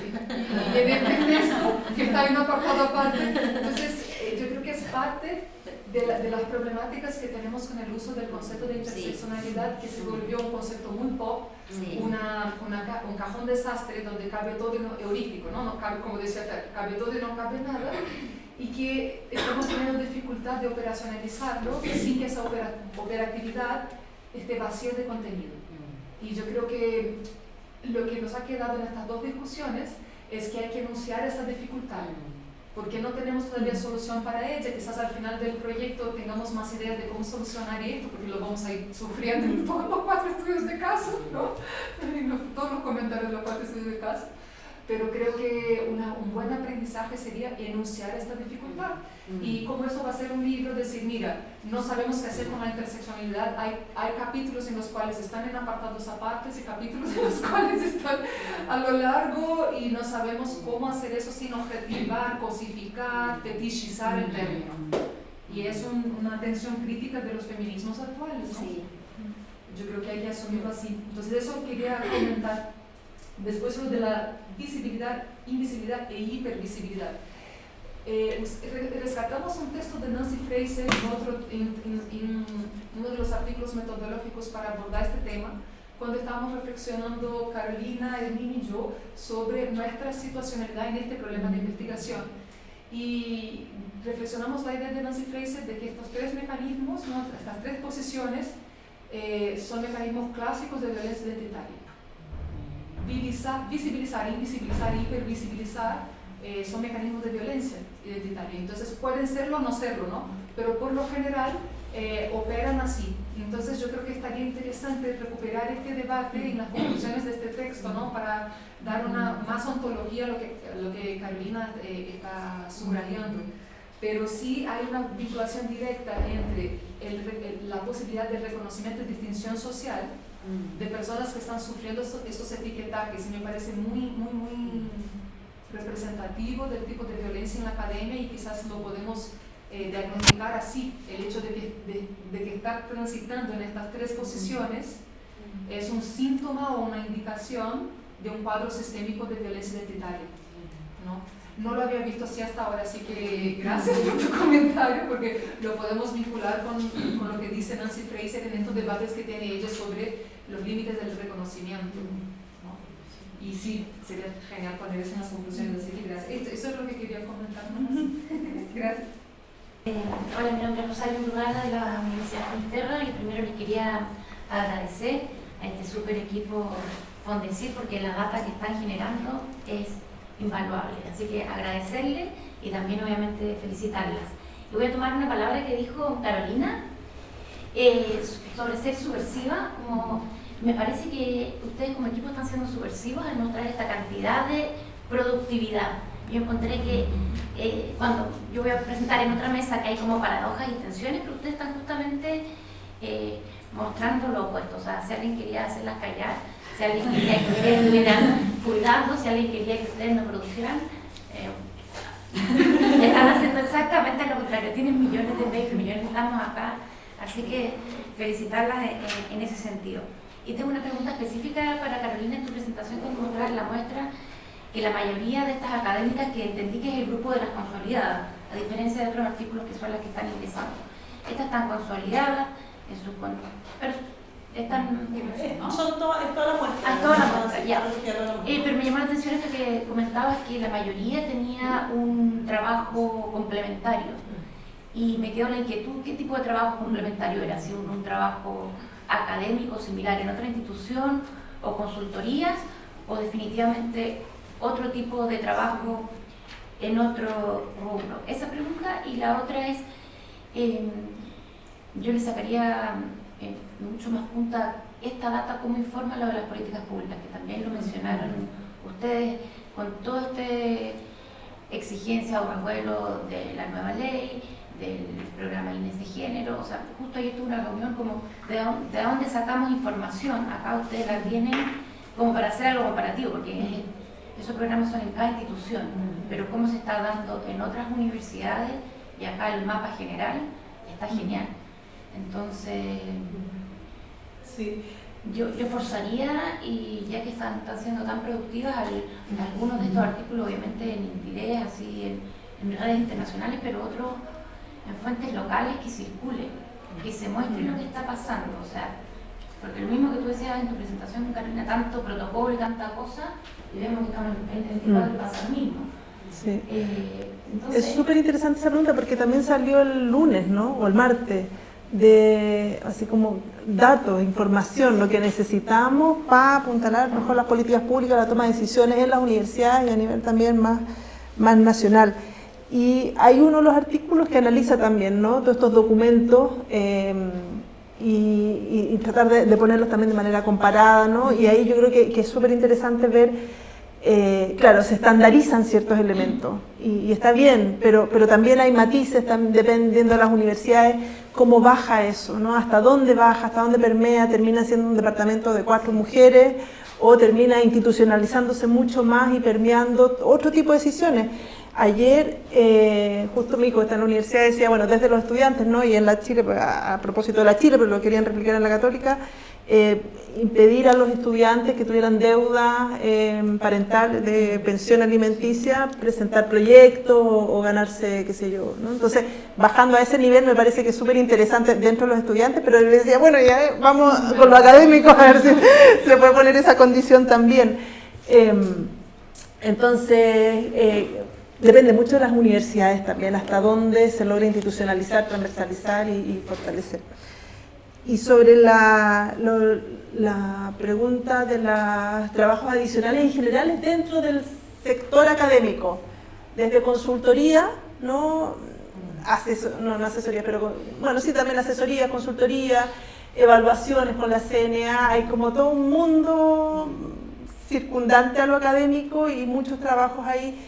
Y evidentemente eso, que está en un apartado aparte. Entonces, yo creo que es parte de las problemáticas que tenemos con el uso del concepto de interseccionalidad, que se volvió un concepto muy pop, un cajón desastre donde cabe todo y no, heurístico, ¿no? No cabe, como decía Fer, cabe todo y no cabe nada, y que estamos teniendo dificultad de operacionalizarlo sin que esa operatividad esté vacía de contenido. Y yo creo que lo que nos ha quedado en estas dos discusiones es que hay que enunciar esa dificultad, porque no tenemos todavía solución para ella. Quizás al final del proyecto tengamos más ideas de cómo solucionar esto, porque lo vamos a ir sufriendo en todos los 4 estudios de caso, ¿no? Todos los comentarios de los 4 estudios de caso. pero creo que un buen aprendizaje sería enunciar esta dificultad. Y como eso va a ser un libro, decir, mira, no sabemos qué hacer con la interseccionalidad, hay capítulos en los cuales están en apartados apartes y capítulos en los cuales están a lo largo y no sabemos cómo hacer eso sin objetivar, cosificar, fetichizar el término. Y es una tensión crítica de los feminismos actuales, ¿no? Sí. Yo creo que hay que asumirlo así. Entonces eso quería comentar. Después lo de la visibilidad, invisibilidad e hipervisibilidad. Rescatamos un texto de Nancy Fraser en uno de los artículos metodológicos para abordar este tema, cuando estábamos reflexionando Carolina, Hermín y yo sobre nuestra situacionalidad en este problema de investigación. Y reflexionamos la idea de Nancy Fraser de que estos tres mecanismos, ¿no? Estas tres posiciones, son mecanismos clásicos de violencia identitaria. Visibilizar, invisibilizar e hipervisibilizar son mecanismos de violencia identitaria. Entonces pueden serlo o no serlo, ¿no? Pero por lo general operan así. Entonces yo creo que estaría interesante recuperar este debate en las conclusiones de este texto, ¿no? Para dar una más ontología a lo que Carolina está subrayando. Pero sí hay una vinculación directa entre la posibilidad de reconocimiento y distinción social de personas que están sufriendo estos etiquetajes, y me parece muy representativo del tipo de violencia en la academia, y quizás lo podemos diagnosticar así. El hecho de que estar transitando en estas tres posiciones es un síntoma o una indicación de un cuadro sistémico de violencia identitaria, ¿no? No lo había visto así hasta ahora, así que gracias por tu comentario, porque lo podemos vincular con lo que dice Nancy Fraser en estos debates que tiene ella sobre los límites del reconocimiento, ¿no? Y sí, sería genial poner eso en las conclusiones, así que gracias. Eso es lo que quería comentar, ¿no? Gracias. Hola, mi nombre es Rosario Urbana de la Universidad Frontera, y primero les quería agradecer a este super equipo Fondesit, porque la data que están generando es invaluable, así que agradecerle y también obviamente felicitarlas. Y voy a tomar una palabra que dijo Carolina sobre ser subversiva. Como me parece que ustedes como equipo están siendo subversivos al mostrar esta cantidad de productividad. Yo encontré que cuando yo voy a presentar en otra mesa que hay como paradojas y tensiones, pero ustedes están justamente mostrando lo opuesto. O sea, si alguien quería hacerlas callar, si alguien quería que ustedes estuvieran pulgando, si alguien quería que ustedes no producieran, están haciendo exactamente lo contrario. Tienen millones de mails, millones, estamos acá, así que felicitarlas en ese sentido. Y tengo una pregunta específica para Carolina. En tu presentación, cuando mostrar la muestra que la mayoría de estas académicas, que entendí que es el grupo de las consolidadas, a diferencia de otros artículos que son las que están ingresando, estas están consolidadas en sus pero están... Son todas la muestra. Toda la muestra, ya. Pero me llamó la atención esto que comentabas, que la mayoría tenía un trabajo complementario. Y me quedó la inquietud, ¿qué tipo de trabajo complementario era? ¿Si un trabajo académico similar en otra institución o consultorías, o definitivamente otro tipo de trabajo en otro rubro? Esa pregunta. Y la otra es, yo le sacaría mucho más punta esta data, cómo informa lo de las políticas públicas, que también lo mencionaron ustedes, con toda esta exigencia o revuelo de la nueva ley, del programa INES de género. O sea, justo ayer tuve una reunión como de dónde sacamos información. Acá ustedes la tienen como para hacer algo comparativo, porque esos programas son en cada institución, pero cómo se está dando en otras universidades, y acá el mapa general está genial. Entonces, sí, yo forzaría, y ya que están siendo tan productivas, algunos de estos artículos obviamente en inglés, así en redes internacionales, pero otros en fuentes locales, que circulen, que se muestre lo que está pasando. O sea, porque lo mismo que tú decías en tu presentación, Carolina, tanto protocolo y tanta cosa, y vemos que estamos en 2024 y pasa lo mismo. Sí. Entonces, Es súper interesante esa pregunta, porque también salió el lunes, ¿no? O el martes, de así como datos, información, lo que necesitamos para apuntalar mejor las políticas públicas, la toma de decisiones en las universidades y a nivel también más nacional. Y hay uno de los artículos que analiza también, ¿no?, todos estos documentos y tratar de ponerlos también de manera comparada, ¿no? Y ahí yo creo que es súper interesante ver claro, se estandarizan ciertos elementos y está bien, pero también hay matices, dependiendo de las universidades, cómo baja eso, ¿no? Hasta dónde baja, hasta dónde permea, termina siendo un departamento de 4 mujeres o termina institucionalizándose mucho más y permeando otro tipo de decisiones. Ayer, justo mi hijo está en la universidad, decía, bueno, desde los estudiantes, ¿no? Y en la Chile, a propósito de la Chile, pero lo querían replicar en la Católica, impedir a los estudiantes que tuvieran deuda parental de pensión alimenticia presentar proyectos o ganarse, qué sé yo, ¿no? Entonces, bajando a ese nivel me parece que es súper interesante dentro de los estudiantes, pero le decía, bueno, ya vamos con los académicos a ver si se puede poner esa condición también. Entonces, depende mucho de las universidades también, hasta dónde se logra institucionalizar, transversalizar y fortalecer. Y sobre la pregunta de los trabajos adicionales en general dentro del sector académico, desde consultoría, no asesoría, pero bueno, sí también asesoría, consultoría, evaluaciones con la CNA, hay como todo un mundo circundante a lo académico y muchos trabajos ahí,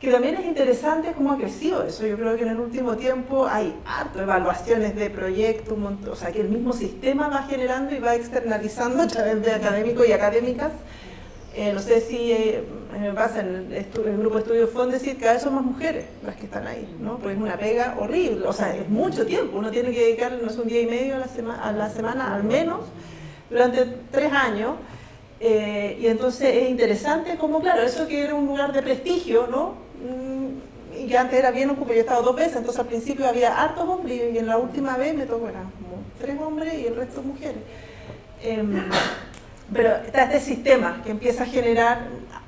que también es interesante cómo ha crecido eso. Yo creo que en el último tiempo hay harto evaluaciones de proyectos, o sea que el mismo sistema va generando y va externalizando a través de académicos y académicas. No sé si me pasa en el grupo de estudios Fondesit, cada vez son más mujeres las que están ahí, ¿no? Porque es una pega horrible, o sea, es mucho tiempo, uno tiene que dedicarle, no sé, un día y medio a la semana al menos, durante 3 años. Y entonces es interesante como, claro, eso que era un lugar de prestigio, ¿no? Y que antes era bien ocupado, yo he estado 2 veces, entonces al principio había hartos hombres y en la última vez me tocó, eran como 3 hombres y el resto mujeres. Pero está este sistema que empieza a generar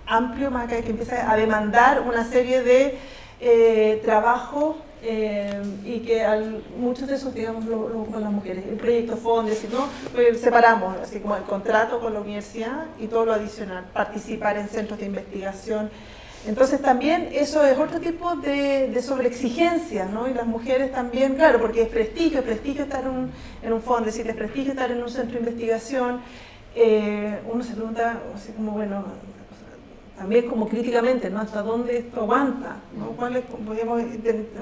amplio, más que empieza a demandar una serie de trabajos y que muchos de esos, digamos, lo con las mujeres. El proyecto Fondesit, ¿no? Separamos, así como el contrato con la universidad y todo lo adicional, participar en centros de investigación. Entonces también eso es otro tipo de sobreexigencia, ¿no? Y las mujeres también, claro, porque es prestigio estar en un Fondesit, es prestigio estar en un centro de investigación. Uno se pregunta, así como, bueno, también como críticamente, ¿no? ¿Hasta dónde esto aguanta? ¿No? ¿Cuál es, podríamos,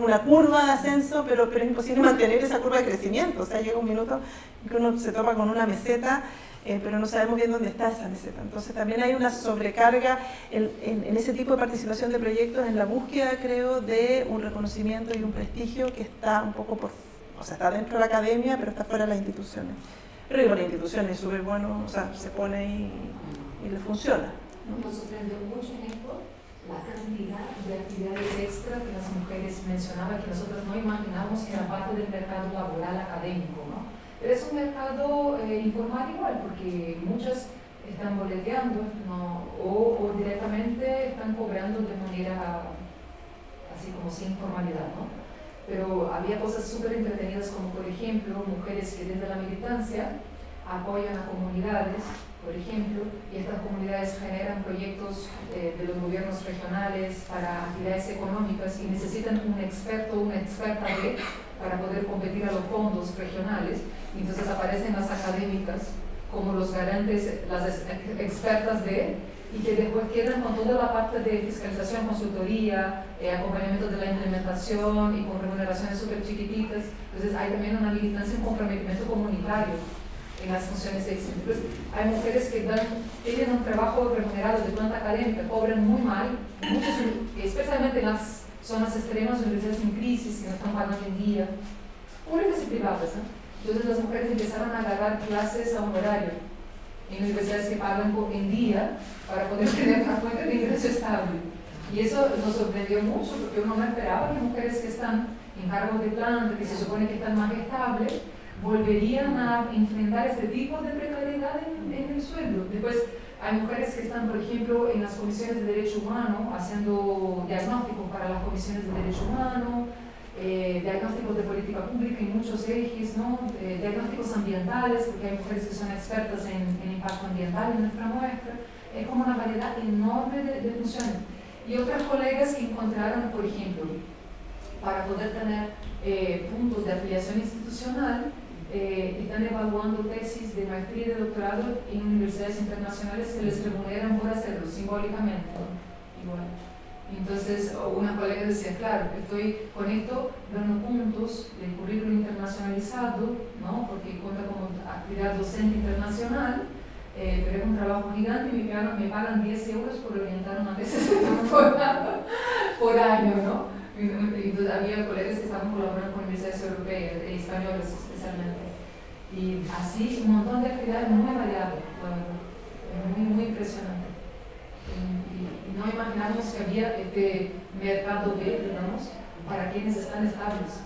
una curva de ascenso, pero es imposible mantener esa curva de crecimiento? O sea, llega un minuto en que uno se topa con una meseta, pero no sabemos bien dónde está esa meseta. Entonces también hay una sobrecarga en ese tipo de participación de proyectos, en la búsqueda, creo, de un reconocimiento y un prestigio que está un poco o sea, está dentro de la academia, pero está fuera de las instituciones. Pero digo, la institución es súper bueno, o sea, se pone y le funciona, ¿no? Nos sorprendió mucho en esto la cantidad de actividades extra que las mujeres mencionaban, que nosotros no imaginábamos que era parte del mercado laboral académico, ¿no? Pero es un mercado informal igual, porque muchas están boleteando, ¿no? o directamente están cobrando de manera así como sin formalidad, ¿no? Pero había cosas súper entretenidas como, por ejemplo, mujeres que desde la militancia apoyan a comunidades, por ejemplo, y estas comunidades generan proyectos de los gobiernos regionales para actividades económicas y necesitan un experto o una experta para poder competir a los fondos regionales. Y entonces aparecen las académicas como los garantes, las expertas y que después quedan con toda la parte de fiscalización, consultoría, acompañamiento de la implementación y con remuneraciones súper chiquititas. Entonces hay también una militancia, un comprometimiento comunitario en las funciones exentas. Hay mujeres que tienen un trabajo remunerado de planta académica, cobran muy mal, muchos, especialmente en las zonas extremas, universidades en crisis, que no están pagando en día, públicas y privadas, ¿no? Entonces las mujeres empezaron a agarrar clases a un horario en universidades que pagan en día para poder tener una fuente de ingreso estable. Y eso nos sorprendió mucho porque uno no esperaba que mujeres que están en cargos de planta, que se supone que están más estables, volverían a enfrentar este tipo de precariedad en el sueldo. Después hay mujeres que están, por ejemplo, en las comisiones de derecho humano, haciendo diagnósticos para las comisiones de derecho humano, diagnósticos de política pública en muchos ejes, ¿no? Diagnósticos ambientales, porque hay mujeres que son expertas en impacto ambiental en nuestra muestra. Es como una variedad enorme de funciones. Y otras colegas que encontraron, por ejemplo, para poder tener puntos de afiliación institucional, están evaluando tesis de maestría y de doctorado en universidades internacionales que les remuneran por hacerlo, simbólicamente, igual. Entonces, una colega decía, claro, estoy con esto dando puntos del currículo internacionalizado, ¿no? Porque cuenta como actividad docente internacional, pero es un trabajo gigante y me pagan 10 euros por orientar una tesis de doctorado por año, ¿no? Entonces había colegas que estaban colaborando con universidades europeas e españolas especialmente. Y así un montón de actividades muy variadas, muy impresionante. Y no imaginamos que había este mercado B, digamos, para quienes están estables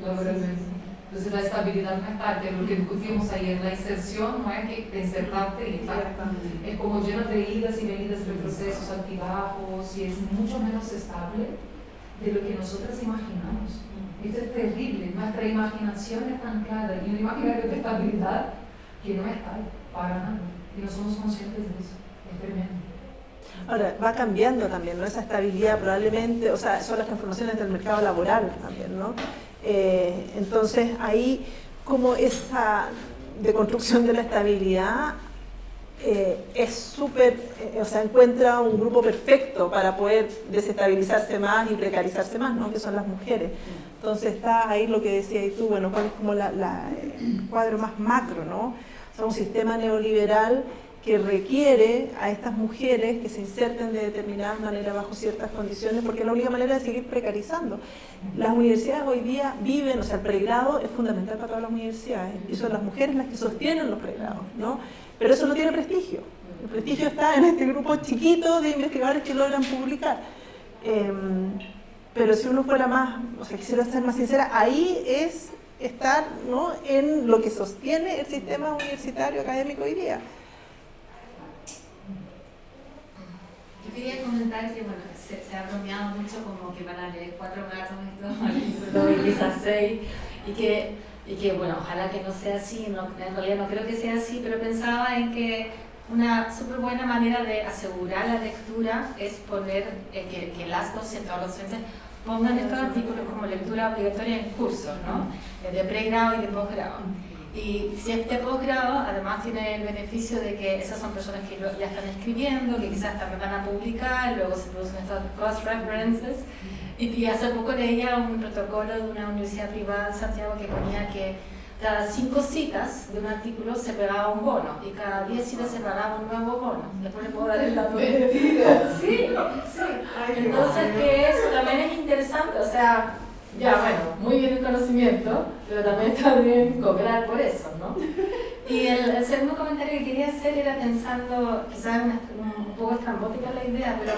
laboralmente. Entonces la estabilidad no es parte de lo que discutimos ayer. La inserción no es que te insertaste y tal. Es como lleno de idas y venidas de procesos, altibajos, y es mucho menos estable de lo que nosotros imaginamos. Esto es terrible. Nuestra imaginación es tan clara y un imaginario de estabilidad que no es tal para nada. Y no somos conscientes de eso. Es tremendo. Ahora, va cambiando también, ¿no? Esa estabilidad probablemente, o sea, son las transformaciones del mercado laboral también, ¿no? Entonces, ahí, como esa deconstrucción de la estabilidad es súper, o sea, encuentra un grupo perfecto para poder desestabilizarse más y precarizarse más, ¿no? Que son las mujeres. Entonces, está ahí lo que decías tú, bueno, cuál es como el cuadro más macro, ¿no? O sea, un sistema neoliberal que requiere a estas mujeres que se inserten de determinada manera bajo ciertas condiciones, porque es la única manera de seguir precarizando. Las universidades hoy día viven, o sea, el pregrado es fundamental para todas las universidades, y son las mujeres las que sostienen los pregrados, ¿no? Pero eso no tiene prestigio. El prestigio está en este grupo chiquito de investigadores que logran publicar. Pero si uno fuera más, o sea, quisiera ser más sincera, ahí es estar, ¿no?, en lo que sostiene el sistema universitario académico hoy día. Yo quería comentar que, bueno, se ha bromeado mucho como que van a leer 4 gatos y Lisa 6, y que, bueno, ojalá que no sea así, no, en realidad no creo que sea así, pero pensaba en que una súper buena manera de asegurar la lectura es poner que las docentes o los docentes pongan estos artículos como lectura obligatoria en cursos, ¿no? De pregrado y de posgrado. Y si este posgrado además tiene el beneficio de que esas son personas que ya están escribiendo, que quizás también van a publicar, luego se producen estos cross-references. Y hace poco leía un protocolo de una universidad privada en Santiago que ponía que cada 5 citas de un artículo se pagaba un bono y cada 10 citas se pagaba un nuevo bono. Después le puedo dar el dato. Sí. Entonces que eso también es interesante, o sea, ya bueno, muy bien el conocimiento, pero también está bien cobrar por eso, ¿no? Y el segundo comentario que quería hacer era pensando, quizás un poco estrambótica la idea, pero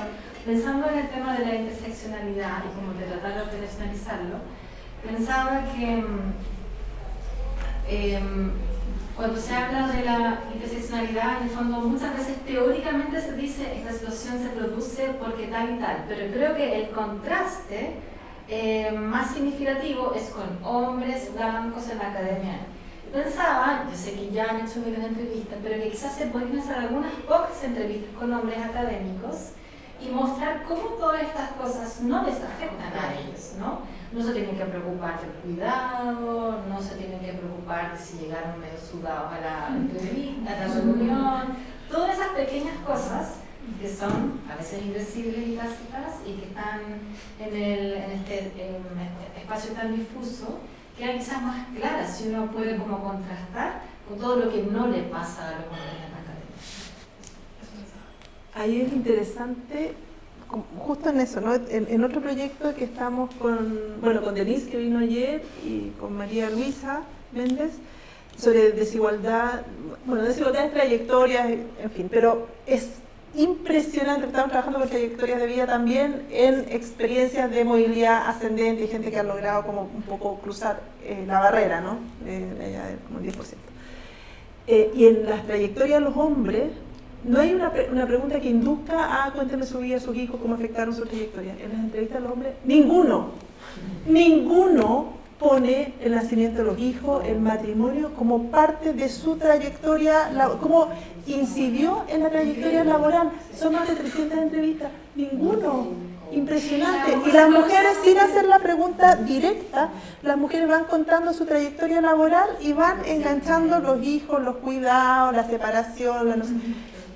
pensando en el tema de la interseccionalidad y como de tratar de operacionalizarlo, pensaba que cuando se habla de la interseccionalidad, en el fondo muchas veces teóricamente se dice esta situación se produce porque tal y tal, pero creo que el contraste más significativo es con hombres blancos en la academia. Pensaba, yo sé que ya han hecho miles de entrevistas, pero que quizás se podrían hacer algunas pocas entrevistas con hombres académicos y mostrar cómo todas estas cosas no les afectan a ellos, ¿no? No se tienen que preocupar del cuidado, no se tienen que preocupar de si llegaron medio sudados a la entrevista, a la reunión, todas esas pequeñas cosas que son a veces invisibles y básicas y que están en este espacio tan difuso, que eran quizás más claras si uno puede como contrastar con todo lo que no le pasa a los hombres en la academia. Ahí es interesante, justo en eso, ¿no? En otro proyecto que estamos con Denise, que vino ayer, y con María Luisa Méndez, sobre desigualdad, desigualdades, trayectorias, en fin, pero es impresionante. Estamos trabajando con trayectorias de vida también en experiencias de movilidad ascendente y gente que ha logrado como un poco cruzar la barrera, ¿no? Como el 10%. Y en las trayectorias de los hombres no hay una pregunta que induzca a cuénteme su vida, sus hijos, cómo afectaron su trayectoria. En las entrevistas de los hombres, ninguno pone el nacimiento de los hijos, el matrimonio, como parte de su trayectoria, cómo incidió en la trayectoria laboral. Son más de 300 entrevistas. Ninguno. Impresionante. Y las mujeres, sin hacer la pregunta directa, las mujeres van contando su trayectoria laboral y van enganchando los hijos, los cuidados, la separación.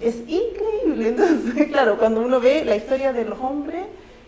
Es increíble. Entonces, claro, cuando uno ve la historia de los hombres,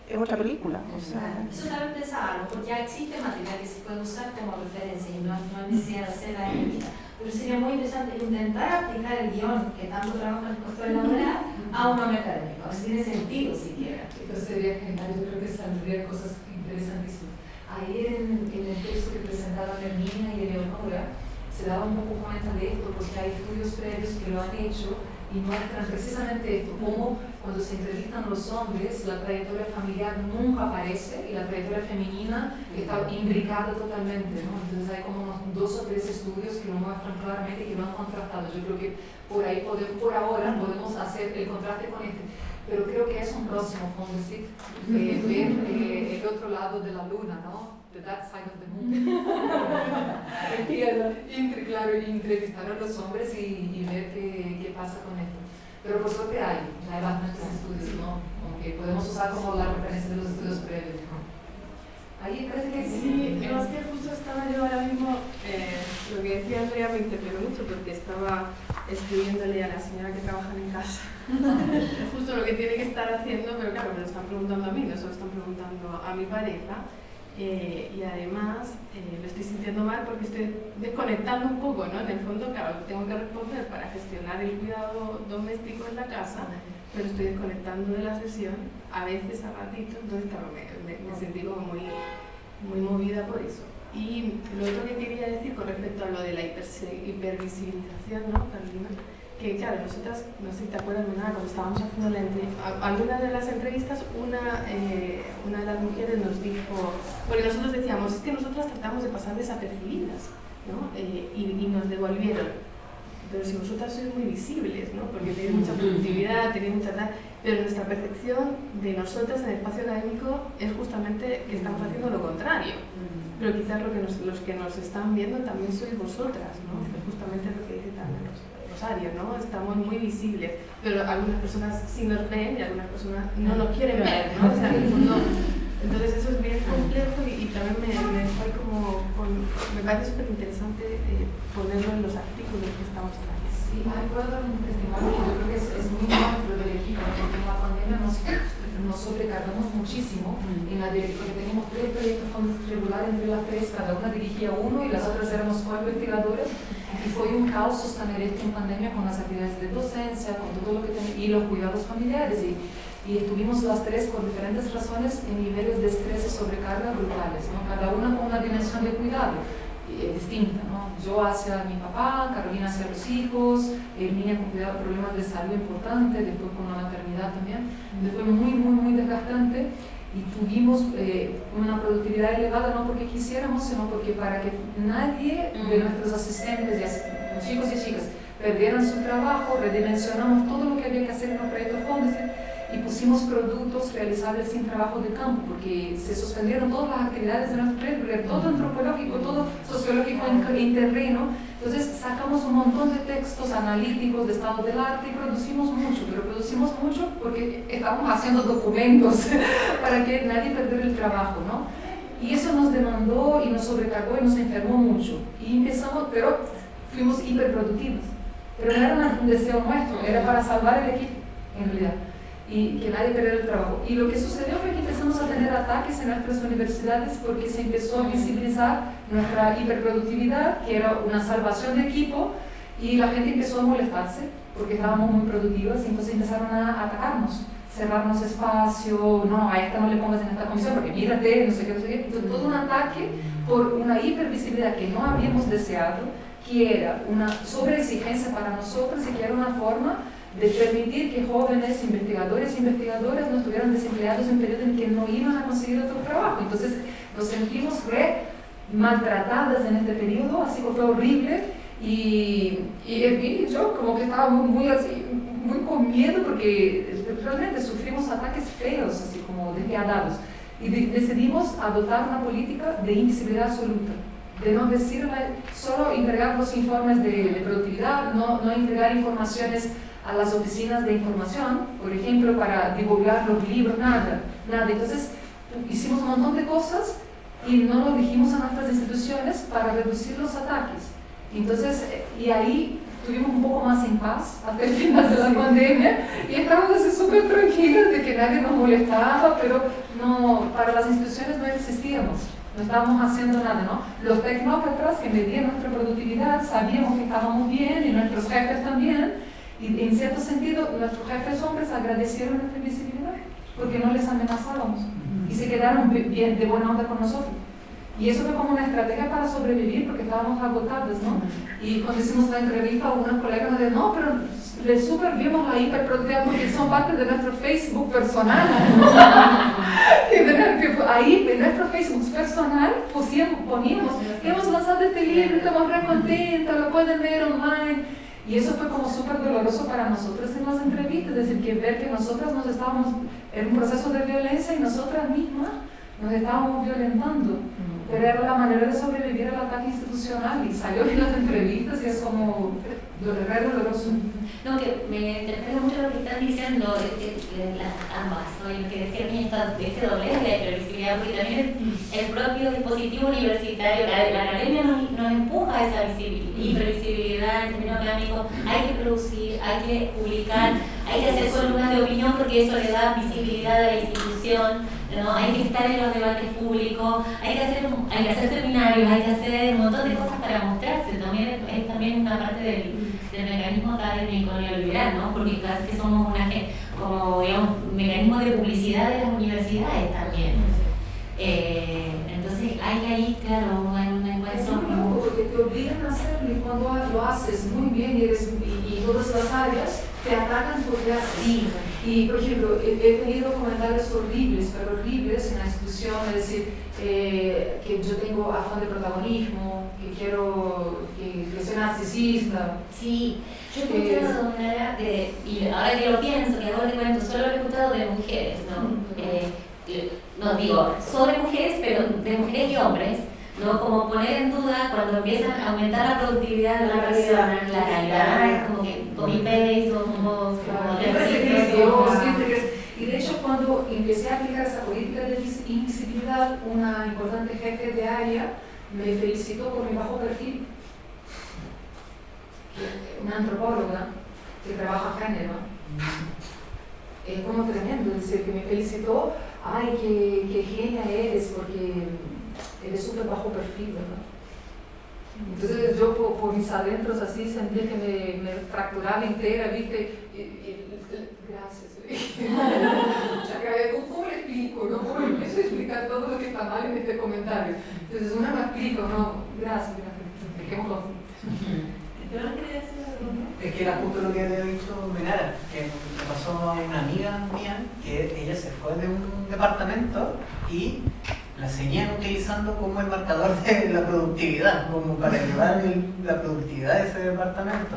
es otra película. O sea, eso también pensaba algo, porque ya existe material que se puede usar como referencia y no hay necesidad de hacer la herramienta. Pero sería muy interesante intentar aplicar el guión que tanto trabaja el costo laboral a un hombre académico, a ver si tiene sentido siquiera. Entonces sería genial, yo creo que saldrían cosas interesantísimas. Ahí en el texto que presentaron Hermina y Eleonora se daba un poco cuenta de esto, porque hay estudios previos que lo han hecho y muestran precisamente esto, cómo cuando se entrevistan los hombres la trayectoria familiar nunca aparece y la trayectoria femenina está imbricada totalmente, ¿no? Entonces hay como unos 2 o 3 estudios que lo muestran claramente y que lo han contrastado. Yo creo que por ahí por ahora podemos hacer el contraste con este, pero creo que es un próximo fondo, ¿sí? Ver el otro lado de la luna, ¿no? The That Side of the Moon. Claro, entrevistar a los hombres y ver qué pasa con esto. Pero por suerte hay bastantes estudios, ¿no? Aunque podemos usar como la referencia de los estudios previos, ¿no? Ahí parece que sí. No, es que justo estaba yo ahora mismo, lo que decía Andrea me interpeló mucho porque estaba escribiéndole a la señora que trabaja en casa justo lo que tiene que estar haciendo, pero claro, me lo están preguntando a mí, no se lo están preguntando a mi pareja. Y además lo estoy sintiendo mal porque estoy desconectando un poco, ¿no? En el fondo, claro, tengo que responder para gestionar el cuidado doméstico en la casa, pero estoy desconectando de la sesión, a veces a ratito, entonces claro, me sentí como muy movida por eso. Y lo otro que quería decir con respecto a lo de la hipervisibilización, ¿no, Carolina? Que claro, nosotras, no sé si te acuerdas, cuando estábamos haciendo algunas de las entrevistas, una de las mujeres nos dijo, porque nosotros decíamos, es que nosotras tratamos de pasar desapercibidas, ¿no? Y nos devolvieron, pero si vosotras sois muy visibles, ¿no? Porque tenéis mucha productividad, tenéis mucha tal, pero nuestra percepción de nosotras en el espacio académico es justamente que estamos haciendo lo contrario. Pero quizás los que nos están viendo también sois vosotras, ¿no? Que justamente es lo que dice también Rosario, ¿no? Estamos muy visibles, pero algunas personas sí nos ven y algunas personas no nos quieren ver, ¿no? O sea, entonces eso es bien complejo y también me parece súper interesante ponerlo en los artículos que estamos trayendo. Sí, puedo dar un testimonio que yo creo que es muy bueno del equipo, porque en la pandemia nos sobrecargamos muchísimo en la dirección, porque teníamos 3 proyectos fondos regulares entre las 3, cada una dirigía uno y las otras éramos co-investigadoras. Y fue un caos sostener esto en pandemia con las actividades de docencia, con todo lo que y los cuidados familiares. Y estuvimos las 3 por diferentes razones en niveles de estrés y sobrecarga brutales, ¿no? Cada una con una dimensión de cuidado distinta, ¿no? Yo hacia mi papá, Carolina hacia los hijos, Herminia con problemas de salud importantes, después con la maternidad también. Fue muy desgastante. Y tuvimos una productividad elevada no porque quisiéramos, sino porque para que nadie de nuestros asistentes, chicos y chicas, perdieran su trabajo, redimensionamos todo lo que había que hacer en los proyectos fondos y pusimos productos realizables sin trabajo de campo, porque se suspendieron todas las actividades de nuestro proyecto, todo antropológico, todo sociológico en terreno. Entonces sacamos un montón de textos analíticos de estado del arte y producimos mucho, pero producimos mucho porque estábamos haciendo documentos para que nadie perdiera el trabajo, ¿no? Y eso nos demandó y nos sobrecargó y nos enfermó mucho. Y empezamos, pero fuimos hiperproductivos. Pero no era un deseo nuestro, era para salvar el equipo, en realidad, y que nadie perdiera el trabajo. Y lo que sucedió fue que empezamos a tener ataques en nuestras universidades porque se empezó a visibilizar nuestra hiperproductividad, que era una salvación de equipo, y la gente empezó a molestarse porque estábamos muy productivas y entonces empezaron a atacarnos, cerrarnos espacio, no, a esta no le pongas en esta comisión porque mírate, no sé qué, no sé qué. Entonces todo un ataque por una hipervisibilidad que no habíamos deseado, que era una sobreexigencia para nosotros y que era una forma de permitir que jóvenes investigadores e investigadoras no estuvieran desempleados en un periodo en que no iban a conseguir otro trabajo. Entonces nos sentimos maltratadas en este periodo, así que fue horrible y yo como que estaba muy con miedo porque realmente sufrimos ataques feos, así como despiadados, y decidimos adoptar una política de invisibilidad absoluta. de no decir, solo entregar los informes de productividad, no entregar informaciones a las oficinas de información, por ejemplo, para divulgar los libros, nada. Entonces, hicimos un montón de cosas y no lo dijimos a nuestras instituciones para reducir los ataques. Entonces, y ahí estuvimos un poco más en paz hasta el final de la pandemia y estábamos así súper tranquilos de que nadie nos molestaba, pero no, para las instituciones no existíamos, no estábamos haciendo nada, ¿no? Los tecnócratas que medían nuestra productividad sabíamos que estábamos bien y nuestros jefes también, y en cierto sentido nuestros jefes hombres agradecieron nuestra visibilidad porque no les amenazábamos y se quedaron bien de buena onda con nosotros. Y eso fue como una estrategia para sobrevivir porque estábamos agotados, ¿no? Y cuando hicimos la entrevista, algunos colegas nos dijeron, no, pero les súper vimos la hiperproductividad porque son parte de nuestro Facebook personal. Ahí en nuestro Facebook personal poníamos, hemos lanzado este libro, estamos re contentos, lo pueden ver online. Y eso fue como súper doloroso para nosotros en las entrevistas, es decir, que ver que nosotras nos estábamos en un proceso de violencia y nosotras mismas nos estábamos violentando. Pero era la manera de sobrevivir al ataque institucional y salió en las entrevistas y es como doloroso. No, que me interpela mucho lo que están diciendo ambas, ¿no? Y lo que decía de este doblez de previsibilidad, porque también el propio dispositivo universitario, la academia nos empuja a esa hipervisibilidad en términos académicos. Hay que producir, hay que publicar, hay que hacer columnas de opinión porque eso le da visibilidad a la institución. ¿No? Hay que estar en los debates públicos, hay que hacer seminarios, hay que hacer un montón de cosas para mostrarse. También es también una parte del mecanismo académico neoliberal, ¿no? Porque casi que somos como digamos, mecanismo de publicidad de las universidades también. Entonces hay ahí, claro, hay un encuentro. Porque te obligan a hacerlo y cuando lo haces muy bien y todas las áreas te atacan porque haces. Y por ejemplo, he tenido comentarios horribles, pero horribles en la institución, es decir, que yo tengo afán de protagonismo, que quiero que soy narcisista. Sí, yo he escuchado y ahora que lo pienso, que ahora te cuento, solo lo he escuchado de mujeres, ¿no? No digo sobre mujeres, pero de mujeres y hombres, ¿no? Como poner en duda cuando empiezan a aumentar la productividad de la persona, la calidad, como que copy-paste o como y de hecho cuando empecé a aplicar esa política de invisibilidad, una importante jefe de área me felicitó por mi bajo perfil, una antropóloga que trabaja género. Es como tremendo, es decir, que me felicitó, ay, qué genia eres, porque eres súper bajo perfil, ¿verdad? Entonces yo por mis adentros así sentía que me fracturaba entera, ¿viste? Gracias. ¿Cómo le explico? ¿No? ¿Cómo empiezo a explicar todo lo que está mal en este comentario? Entonces una me explico, no, gracias. Dejémoslo así. ¿Yo no quería decir algo, no? Es que era justo lo que había dicho Menara, que me pasó a una amiga mía, que ella se fue de un departamento y la seguían utilizando como el marcador de la productividad, como para elevar la productividad de ese departamento.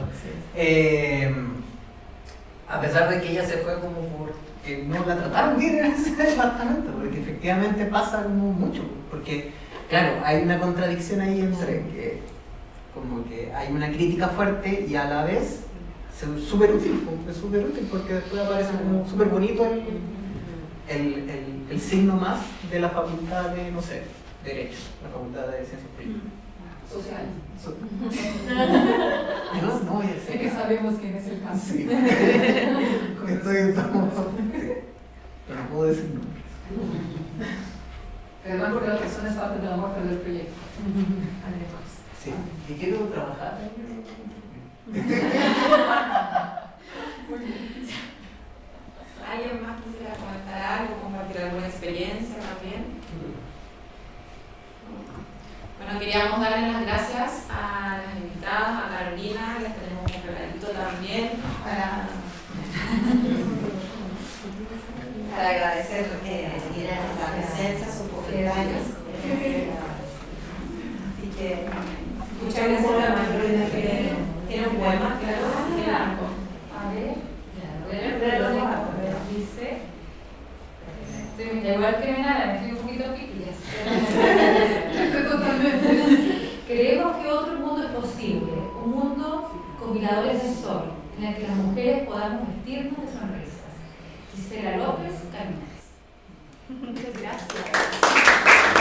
A pesar de que ella se fue como porque no la trataron bien en ese departamento, porque efectivamente pasa como mucho, porque claro, hay una contradicción ahí entre que como que hay una crítica fuerte y a la vez es súper útil porque después aparece como súper bonito el signo más de la facultad de, no sé, Derecho, la facultad de Ciencias Políticas. Social. No voy a decir. Sé que sabemos quién es el caso. Sí. Estamos, sí. Pero no puedo decir nombres. Perdón porque la persona es parte de la muerte del proyecto. Sí. Y quiero trabajar. ¿Alguien más quisiera comentar algo, compartir alguna experiencia también? Bueno, queríamos darles las gracias a las invitadas, a Carolina, les tenemos un regalito también para agradecer la presencia, sus comentarios. Así que muchas gracias a la Carolina, que tiene un poema, claro. A ver, dice, igual que Menara, me estoy un poquito piquillas. Totalmente. Creadores de Sol, en el que las mujeres podamos vestirnos de sonrisas. Gisela López Cañas. Muchas gracias.